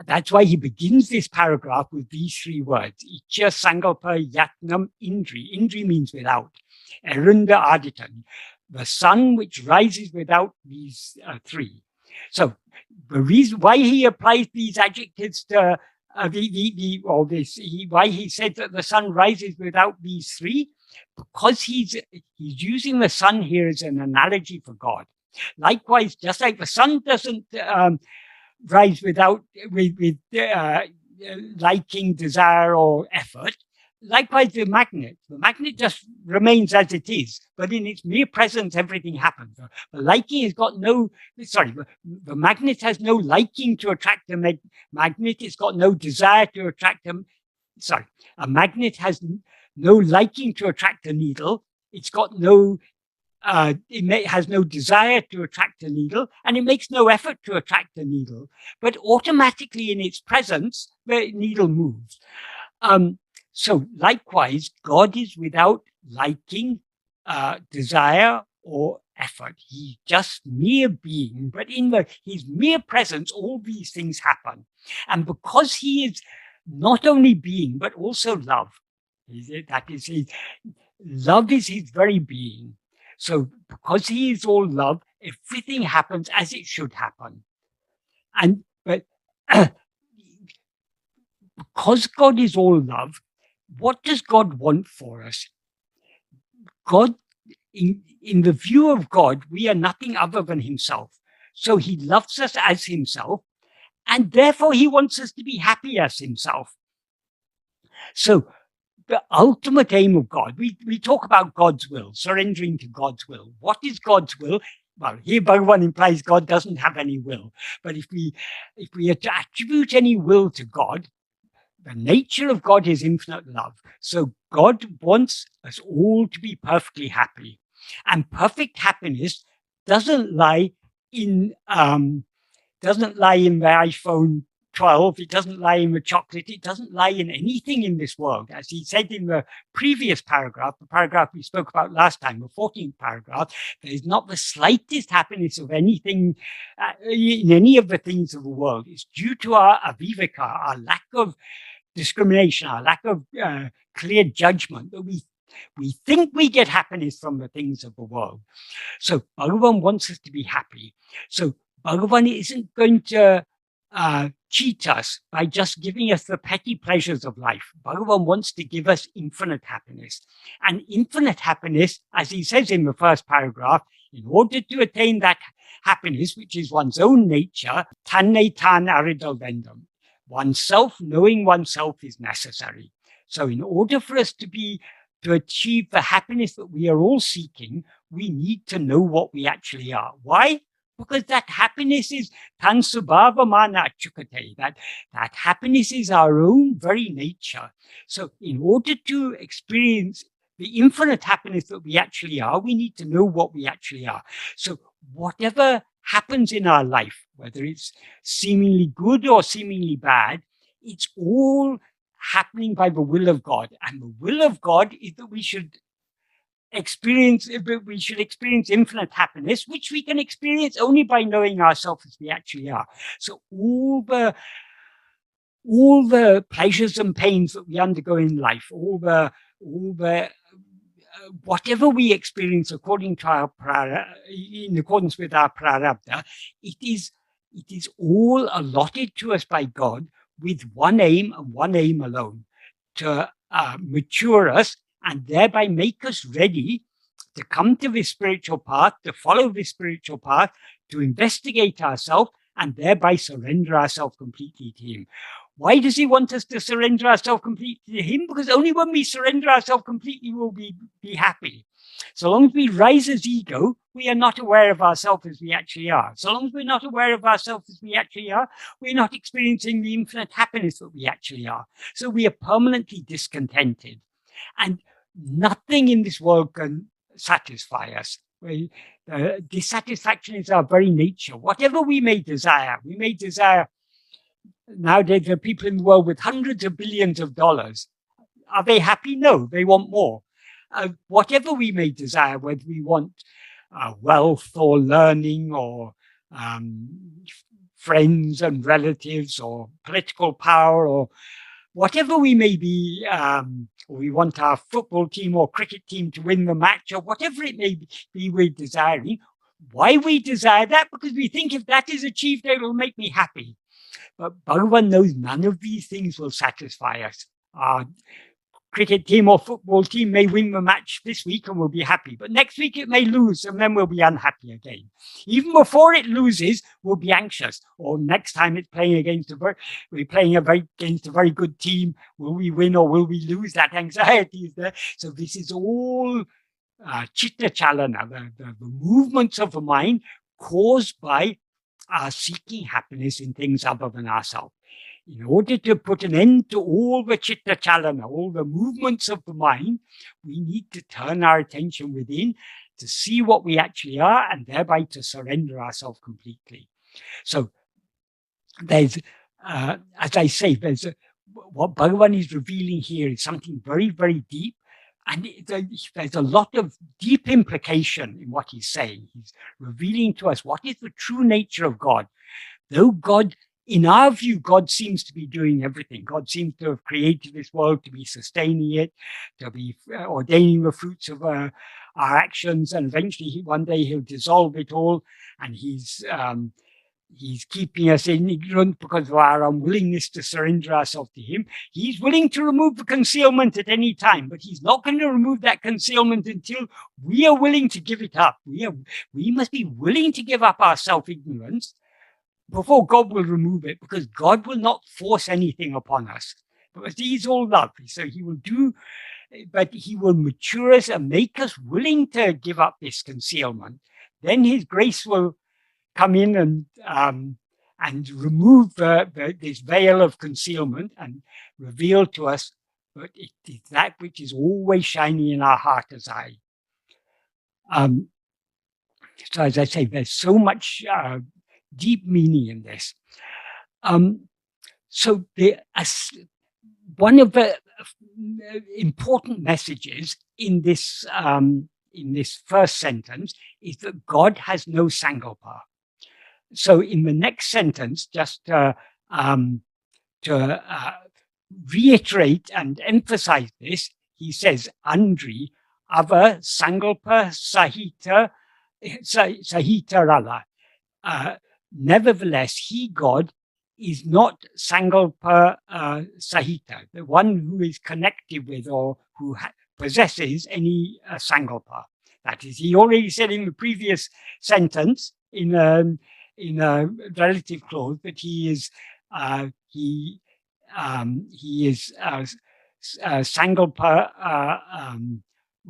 That's why he begins this paragraph with these three words. icchā-saṅkalpa-yatnam-iṇṭṛi. Iṇṭṛi means without. y-eṛunda ādittaṉ. The sun which rises without these three. So the reason why he applies these adjectives to why he said that the sun rises without these three, because he's using the sun here as an analogy for God. Likewise, just like the sun doesn't rise without with liking, desire, or effort. Likewise, the magnet just remains as it is, but in its mere presence, everything happens. The liking has got no, the magnet has no liking to attract a magnet. It's got no desire to attract a magnet has no liking to attract a needle. It's got no, has no desire to attract a needle, and it makes no effort to attract a needle. But automatically in its presence, the needle moves. So likewise, God is without liking, desire, or effort. He's just mere being, but in his mere presence, all these things happen. And because he is not only being, but also love, love is his very being. So because he is all love, everything happens as it should happen. But because God is all love, what does God want for us? God, in the view of God, we are nothing other than himself. So he loves us as himself, and therefore he wants us to be happy as himself. So the ultimate aim of God, we talk about God's will, surrendering to God's will. What is God's will? Well, here Bhagavan implies God doesn't have any will. But if we are to attribute any will to God, the nature of God is infinite love. So God wants us all to be perfectly happy. And perfect happiness doesn't lie in the iPhone 12. It doesn't lie in the chocolate. It doesn't lie in anything in this world. As he said in the previous paragraph, the paragraph we spoke about last time, the 14th paragraph, there is not the slightest happiness of anything in any of the things of the world. It's due to our aviveka, our lack of discrimination, our lack of clear judgment, that we think we get happiness from the things of the world. So Bhagavan wants us to be happy. So Bhagavan isn't going to cheat us by just giving us the petty pleasures of life. Bhagavan wants to give us infinite happiness. And infinite happiness, as he says in the first paragraph, in order to attain that happiness, which is one's own nature, tanne tān aridalvendam. Oneself, knowing oneself is necessary. So in order for us to achieve the happiness that we are all seeking, we need to know what we actually are. Why? Because that happiness is tan subhava mana achukate. That happiness is our own very nature. So in order to experience the infinite happiness that we actually are, we need to know what we actually are. So whatever happens in our life, whether it's seemingly good or seemingly bad, it's all happening by the will of God. And the will of God is that we should experience infinite happiness, which we can experience only by knowing ourselves as we actually are. So all the pleasures and pains that we undergo in life, all the whatever we experience according to our in accordance with our prarabdha, it is all allotted to us by God with one aim and one aim alone, to mature us and thereby make us ready to come to this spiritual path, to follow this spiritual path, to investigate ourselves, and thereby surrender ourselves completely to him. Why does he want us to surrender ourselves completely to him? Because only when we surrender ourselves completely will we be happy. So long as we rise as ego, we are not aware of ourselves as we actually are. So long as we're not aware of ourselves as we actually are, we're not experiencing the infinite happiness that we actually are. So we are permanently discontented. And nothing in this world can satisfy us. Dissatisfaction is our very nature. Whatever we may desire, nowadays there are people in the world with hundreds of billions of dollars. Are they happy? No, they want more. Whatever we may desire, whether we want wealth or learning or friends and relatives or political power or whatever we may be, or we want our football team or cricket team to win the match or whatever it may be we're desiring. Why we desire that? Because we think if that is achieved, it will make me happy. But Bhagavan knows none of these things will satisfy us. Our cricket team or football team may win the match this week and we'll be happy, but next week it may lose and then we'll be unhappy again. Even before it loses, we'll be anxious. Or next time it's playing against against a very good team, will we win or will we lose? That anxiety is there. So this is all chitta chalana, the movements of the mind caused by seeking happiness in things other than ourselves. In order to put an end to all the chitta chalana, all the movements of the mind, we need to turn our attention within to see what we actually are and thereby to surrender ourselves completely. So there's, as I say, what Bhagavan is revealing here is something very, very deep. And there's a lot of deep implication in what he's saying. He's revealing to us what is the true nature of God. Though God, in our view, God seems to be doing everything. God seems to have created this world, to be sustaining it, to be ordaining the fruits of our actions, and eventually one day he'll dissolve it all, and he's keeping us in ignorance because of our unwillingness to surrender ourselves to him. He's willing to remove the concealment at any time, but he's not going to remove that concealment until we are willing to give it up. We must be willing to give up our self-ignorance before God will remove it, because God will not force anything upon us. Because he's all love. So he will do, but he will mature us and make us willing to give up this concealment. Then his grace will come in and remove this veil of concealment and reveal to us that it is that which is always shining in our heart as eye. So as I say, there's so much deep meaning in this. So one of the important messages in this first sentence is that God has no saṅkalpa. So in the next sentence, just to reiterate and emphasize this, he says, Andri ava saṅkalpa sahitarala. Nevertheless, he, God, is not saṅkalpa sahita, the one who is connected with or who possesses any saṅkalpa. That is, he already said in the previous sentence, in a relative clause, that he is saṅkalpa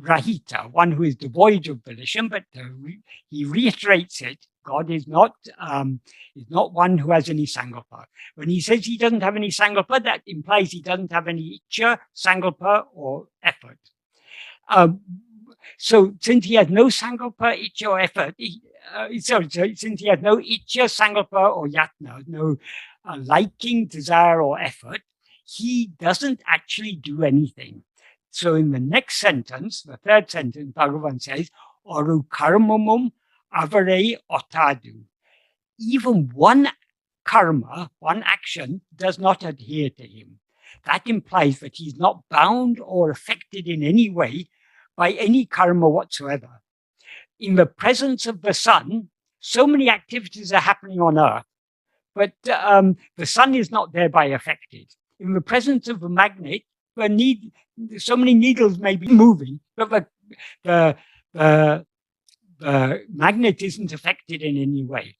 rahita, one who is devoid of volition, but he reiterates it. God is not one who has any saṅkalpa. When he says he doesn't have any saṅkalpa, that implies he doesn't have any icchā-saṅkalpa or effort. So since he has no saṅkalpa, icchā, or effort, since he has no icchā, saṅkalpa, or yatna, no liking, desire, or effort, he doesn't actually do anything. So in the next sentence, the third sentence, Bhagavan says, Oru karmamum avare otadu. Even one karma, one action, does not adhere to him. That implies that he's not bound or affected in any way by any karma whatsoever. In the presence of the sun, so many activities are happening on earth, but the sun is not thereby affected. In the presence of a magnet, so many needles may be moving, but the magnet isn't affected in any way.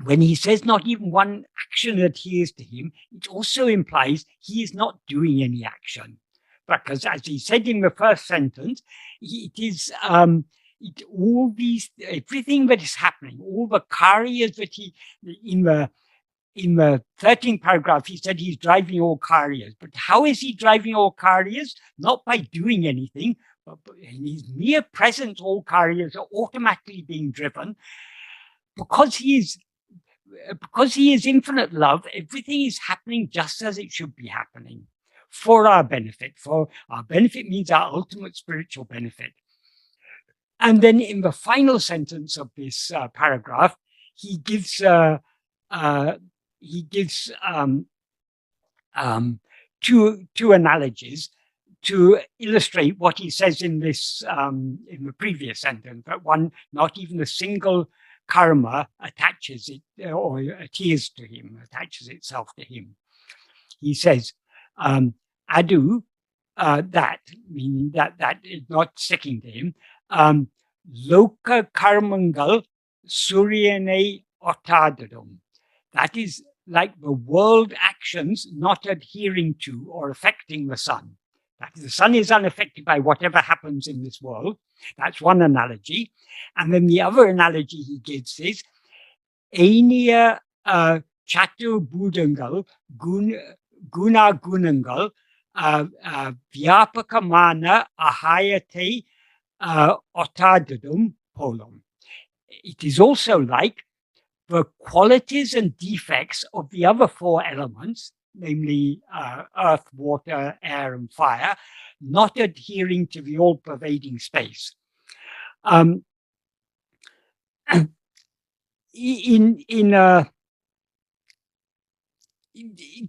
When he says not even one action adheres to him, it also implies he is not doing any action. Because as he said in the first sentence, it is everything that is happening, all the karyas that in the 13th paragraph, he said he's driving all karyas. But how is he driving all karyas? Not by doing anything, but in his mere presence, all karyas are automatically being driven. Because he is infinite love, everything is happening just as it should be happening, for our benefit. For our benefit means our ultimate spiritual benefit. And then in the final sentence of this paragraph, he gives two analogies to illustrate what he says in this in the previous sentence. But one, not even a single karma attaches it or adheres to him, attaches itself to him. He says, adu, that, meaning that is not sticking to him, loka karmangal sūryakānta. That is like the world actions not adhering to or affecting the sun. That is, the sun is unaffected by whatever happens in this world. That's one analogy. And then the other analogy he gives is Āniya Chaturbudangal Guna Gunangal Vyapakamana Ahayate Ottadadum Polam. It is also like the qualities and defects of the other four elements, namely earth, water, air, and fire, not adhering to the all-pervading space.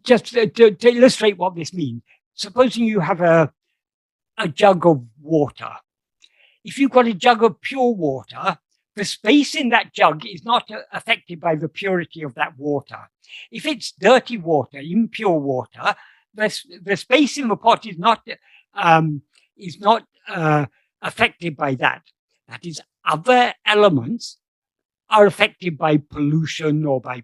Just to illustrate what this means, supposing you have a jug of water. If you've got a jug of pure water, the space in that jug is not affected by the purity of that water. If it's dirty water, impure water, the space in the pot is not affected by that. That is, other elements are affected by pollution or by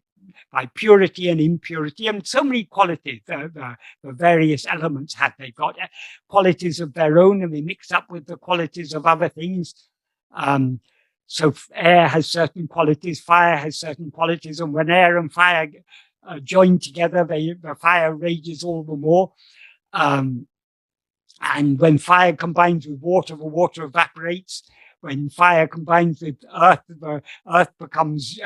purity and impurity, and so many qualities the various elements have. They've got qualities of their own, and they mix up with the qualities of other things. So air has certain qualities, fire has certain qualities, and when air and fire join together, the fire rages all the more. And when fire combines with water, the water evaporates. When fire combines with earth, the earth becomes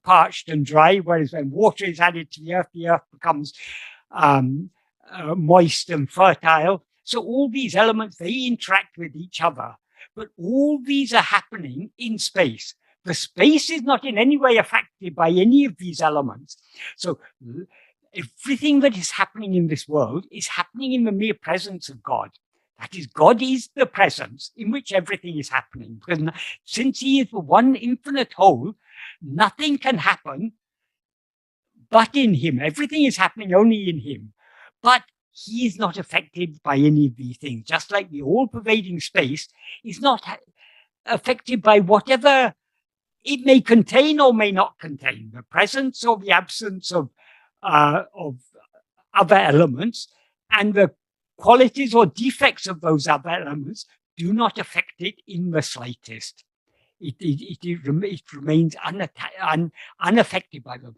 parched and dry, whereas when water is added to the earth becomes moist and fertile. So all these elements, they interact with each other. But all these are happening in space. The space is not in any way affected by any of these elements. So everything that is happening in this world is happening in the mere presence of God. That is, God is the presence in which everything is happening. Because since he is the one infinite whole, nothing can happen but in him. Everything is happening only in him. But he is not affected by any of these things, just like the all-pervading space is not affected by whatever it may contain or may not contain, the presence or the absence of other elements, and the qualities or defects of those other elements do not affect it in the slightest. It remains unaffected by them.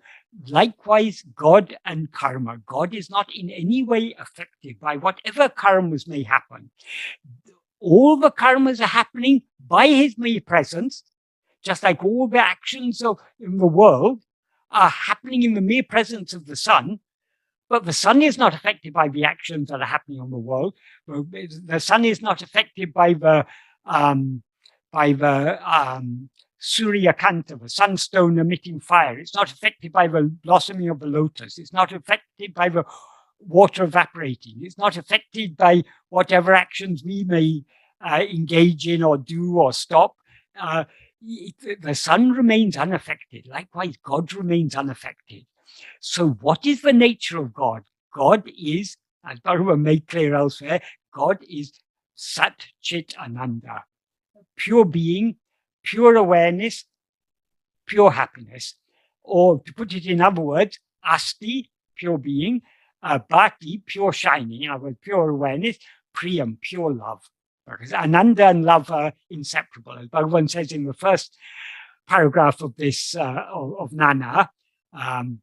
Likewise, God and karma. God is not in any way affected by whatever karmas may happen. All the karmas are happening by his mere presence, just like all the actions in the world are happening in the mere presence of the sun. But the sun is not affected by the actions that are happening on the world. The sun is not affected by the Sūryakānta, the sunstone emitting fire. It's not affected by the blossoming of the lotus. It's not affected by the water evaporating. It's not affected by whatever actions we may engage in or do or stop. The sun remains unaffected. Likewise, God remains unaffected. So what is the nature of God? God is, as Bhagavan made clear elsewhere, God is Sat Chit Ananda. Pure being, pure awareness, pure happiness. Or to put it in other words, Asti, pure being, Bhati, pure shining, in other words, pure awareness, Priyam, pure love. Because Ananda and love are inseparable. As Bhagavan says in the first paragraph of this, of Nāṉ Ār,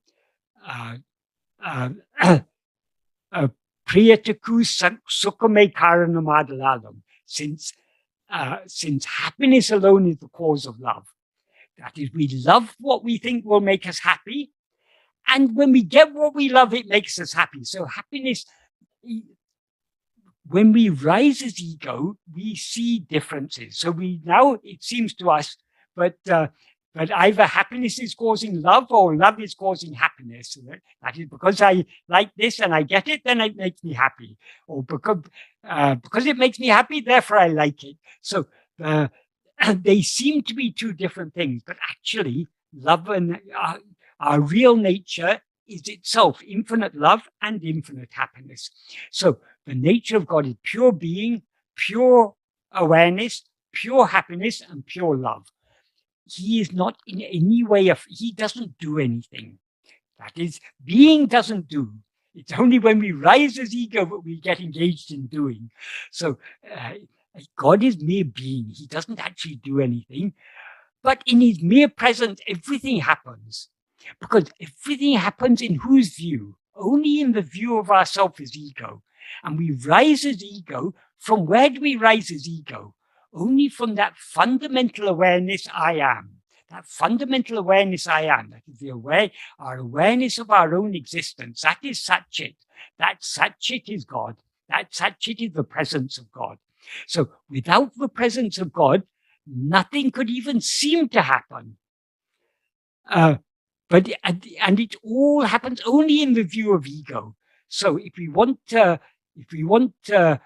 Priyataku Sukhame Karanamadalam, since happiness alone is the cause of love. That is, we love what we think will make us happy, and when we get what we love, it makes us happy. So happiness, when we rise as ego, we see differences. So it seems to us that either happiness is causing love or love is causing happiness. That is, because I like this and I get it, then it makes me happy. Or because it makes me happy, therefore I like it. So And they seem to be two different things, but actually love and our real nature is itself infinite love and infinite happiness. So the nature of God is pure being, pure awareness, pure happiness, and pure love. He is not in any way, he doesn't do anything. That is, being doesn't do. It's only when we rise as ego that we get engaged in doing. So God is mere being. He doesn't actually do anything. But in his mere presence, everything happens. Because everything happens in whose view? Only in the view of ourself as ego. And we rise as ego. From where do we rise as ego? Only from that fundamental awareness I am. That fundamental awareness I am. That is our awareness of our own existence. That is Satchit. That Satchit is God. That Satchit is the presence of God. So without the presence of God, nothing could even seem to happen. But it all happens only in the view of ego. So if we want to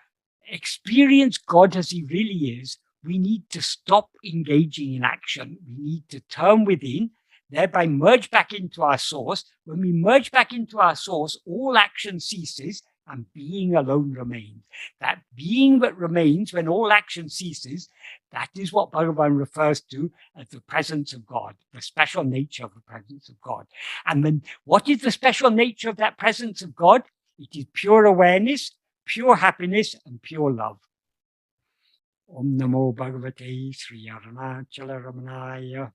experience God as he really is, we need to stop engaging in action. We need to turn within, thereby merge back into our source. When we merge back into our source, all action ceases and being alone remains. That being that remains when all action ceases, that is what Bhagavan refers to as the presence of God, the special nature of the presence of God. And then what is the special nature of that presence of God? It is pure awareness, pure happiness, and pure love. Om Namo Bhagavate Sri Arunachala Ramanaya.